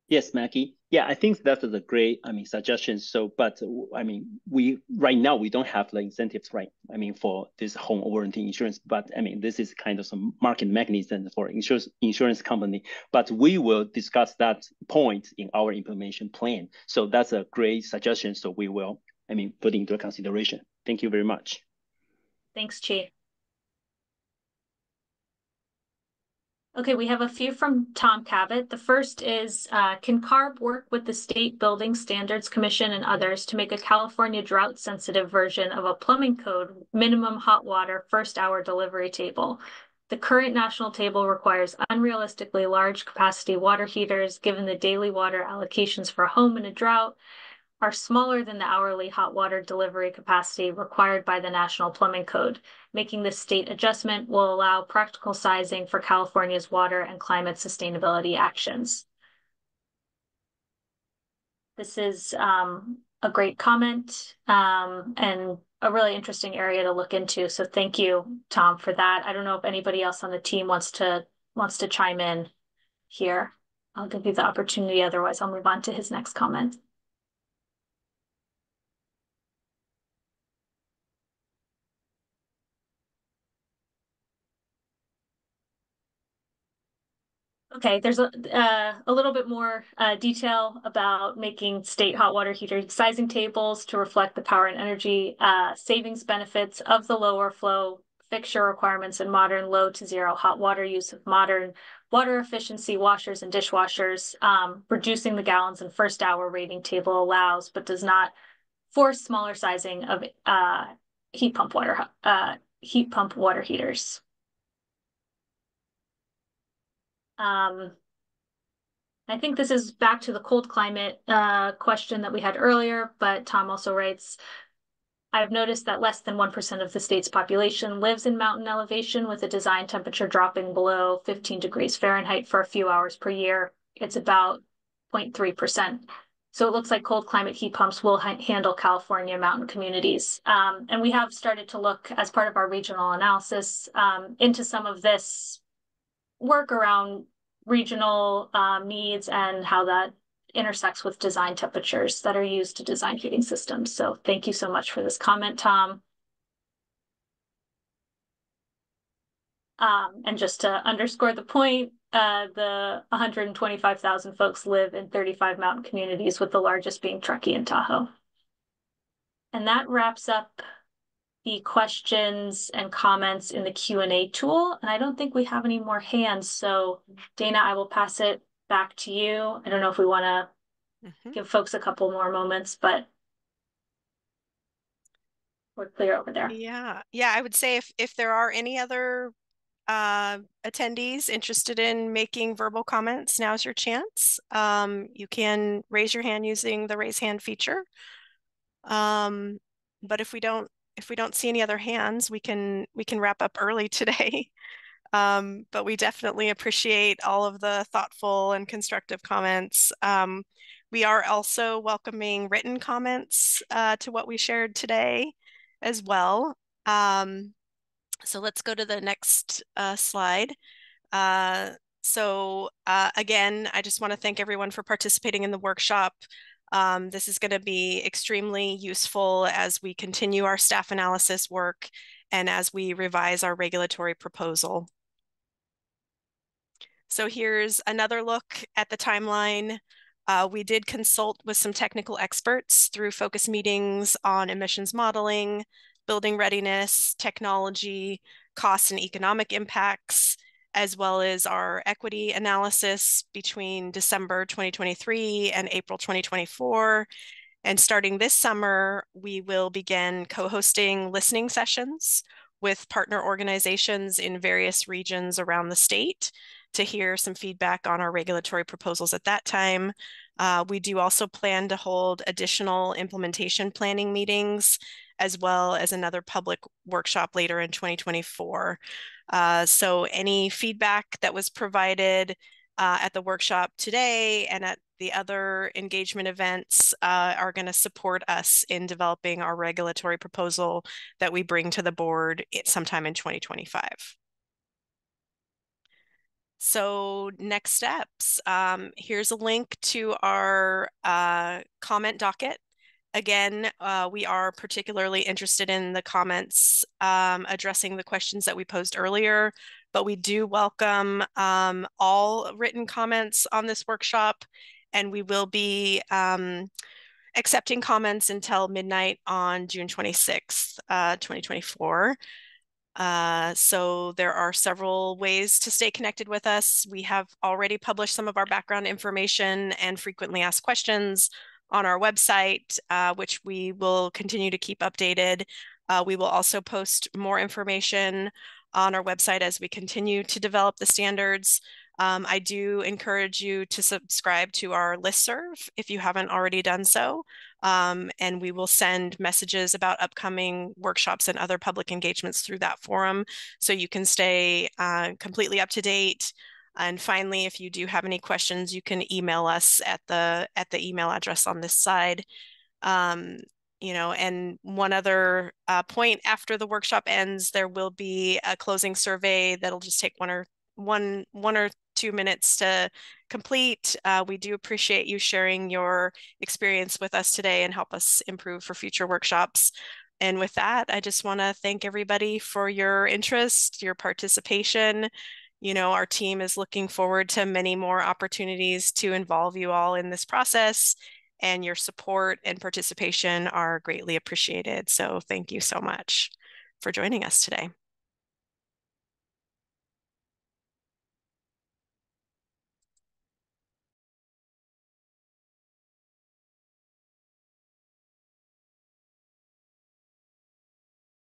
Yes, Maggie. Yeah, I think that's a great, suggestion. So, but right now we don't have the incentives, right? For this home warranty insurance, but this is kind of some market mechanism for insurance company. But we will discuss that point in our implementation plan. So that's a great suggestion. So we will, put into consideration. Thank you very much. Thanks, Chi. Okay, we have a few from Tom Cabot. The first is, can CARB work with the State Building Standards Commission and others to make a California drought-sensitive version of a plumbing code minimum hot water first hour delivery table? The current national table requires unrealistically large capacity water heaters given the daily water allocations for a home in a drought are smaller than the hourly hot water delivery capacity required by the National Plumbing Code. Making this state adjustment will allow practical sizing for California's water and climate sustainability actions. This is a great comment and a really interesting area to look into. So thank you, Tom, for that. I don't know if anybody else on the team wants to chime in here. I'll give you the opportunity. Otherwise, I'll move on to his next comment. Okay, there's a little bit more detail about making state hot water heater sizing tables to reflect the power and energy savings benefits of the lower flow fixture requirements and modern low to zero hot water use of modern water efficiency washers and dishwashers. Reducing the gallons and first hour rating table allows, but does not force smaller sizing of heat pump water heaters. I think this is back to the cold climate question that we had earlier, but Tom also writes, I've noticed that less than 1% of the state's population lives in mountain elevation with a design temperature dropping below 15 degrees Fahrenheit for a few hours per year. It's about 0.3%. So it looks like cold climate heat pumps will handle California mountain communities. And we have started to look as part of our regional analysis into some of this work around regional needs and how that intersects with design temperatures that are used to design heating systems. So thank you so much for this comment, Tom. And just to underscore the point, the 125,000 folks live in 35 mountain communities, with the largest being Truckee and Tahoe. And that wraps up the questions and comments in the Q&A tool, and I don't think we have any more hands. So Dana, I will pass it back to you. I don't know if we want to give folks a couple more moments, but we're clear over there. Yeah, I would say if there are any other attendees interested in making verbal comments, now's your chance. You can raise your hand using the raise hand feature. But if we don't see any other hands, we can wrap up early today. But we definitely appreciate all of the thoughtful and constructive comments. We are also welcoming written comments to what we shared today as well. So let's go to the next slide. Again, I just want to thank everyone for participating in the workshop. This is going to be extremely useful as we continue our staff analysis work and as we revise our regulatory proposal. So here's another look at the timeline. We did consult with some technical experts through focus meetings on emissions modeling, building readiness, technology, cost and economic impacts, as well as our equity analysis between December 2023 and April 2024. And starting this summer, we will begin co-hosting listening sessions with partner organizations in various regions around the state to hear some feedback on our regulatory proposals at that time. We do also plan to hold additional implementation planning meetings, as well as another public workshop later in 2024. So any feedback that was provided at the workshop today and at the other engagement events are going to support us in developing our regulatory proposal that we bring to the board sometime in 2025. So next steps, here's a link to our comment docket. Again, we are particularly interested in the comments addressing the questions that we posed earlier, but we do welcome all written comments on this workshop, and we will be accepting comments until midnight on June 26th, 2024. So there are several ways to stay connected with us. We have already published some of our background information and frequently asked questions on our website, which we will continue to keep updated. We will also post more information on our website as we continue to develop the standards. I do encourage you to subscribe to our listserv if you haven't already done so. And we will send messages about upcoming workshops and other public engagements through that forum, so you can stay completely up to date. And finally, if you do have any questions, you can email us at the email address on this side. You know, and one other point, after the workshop ends, there will be a closing survey that'll just take one or 2 minutes to complete. We do appreciate you sharing your experience with us today and help us improve for future workshops. And with that, I just want to thank everybody for your interest, your participation. You know, our team is looking forward to many more opportunities to involve you all in this process, and your support and participation are greatly appreciated. So thank you so much for joining us today.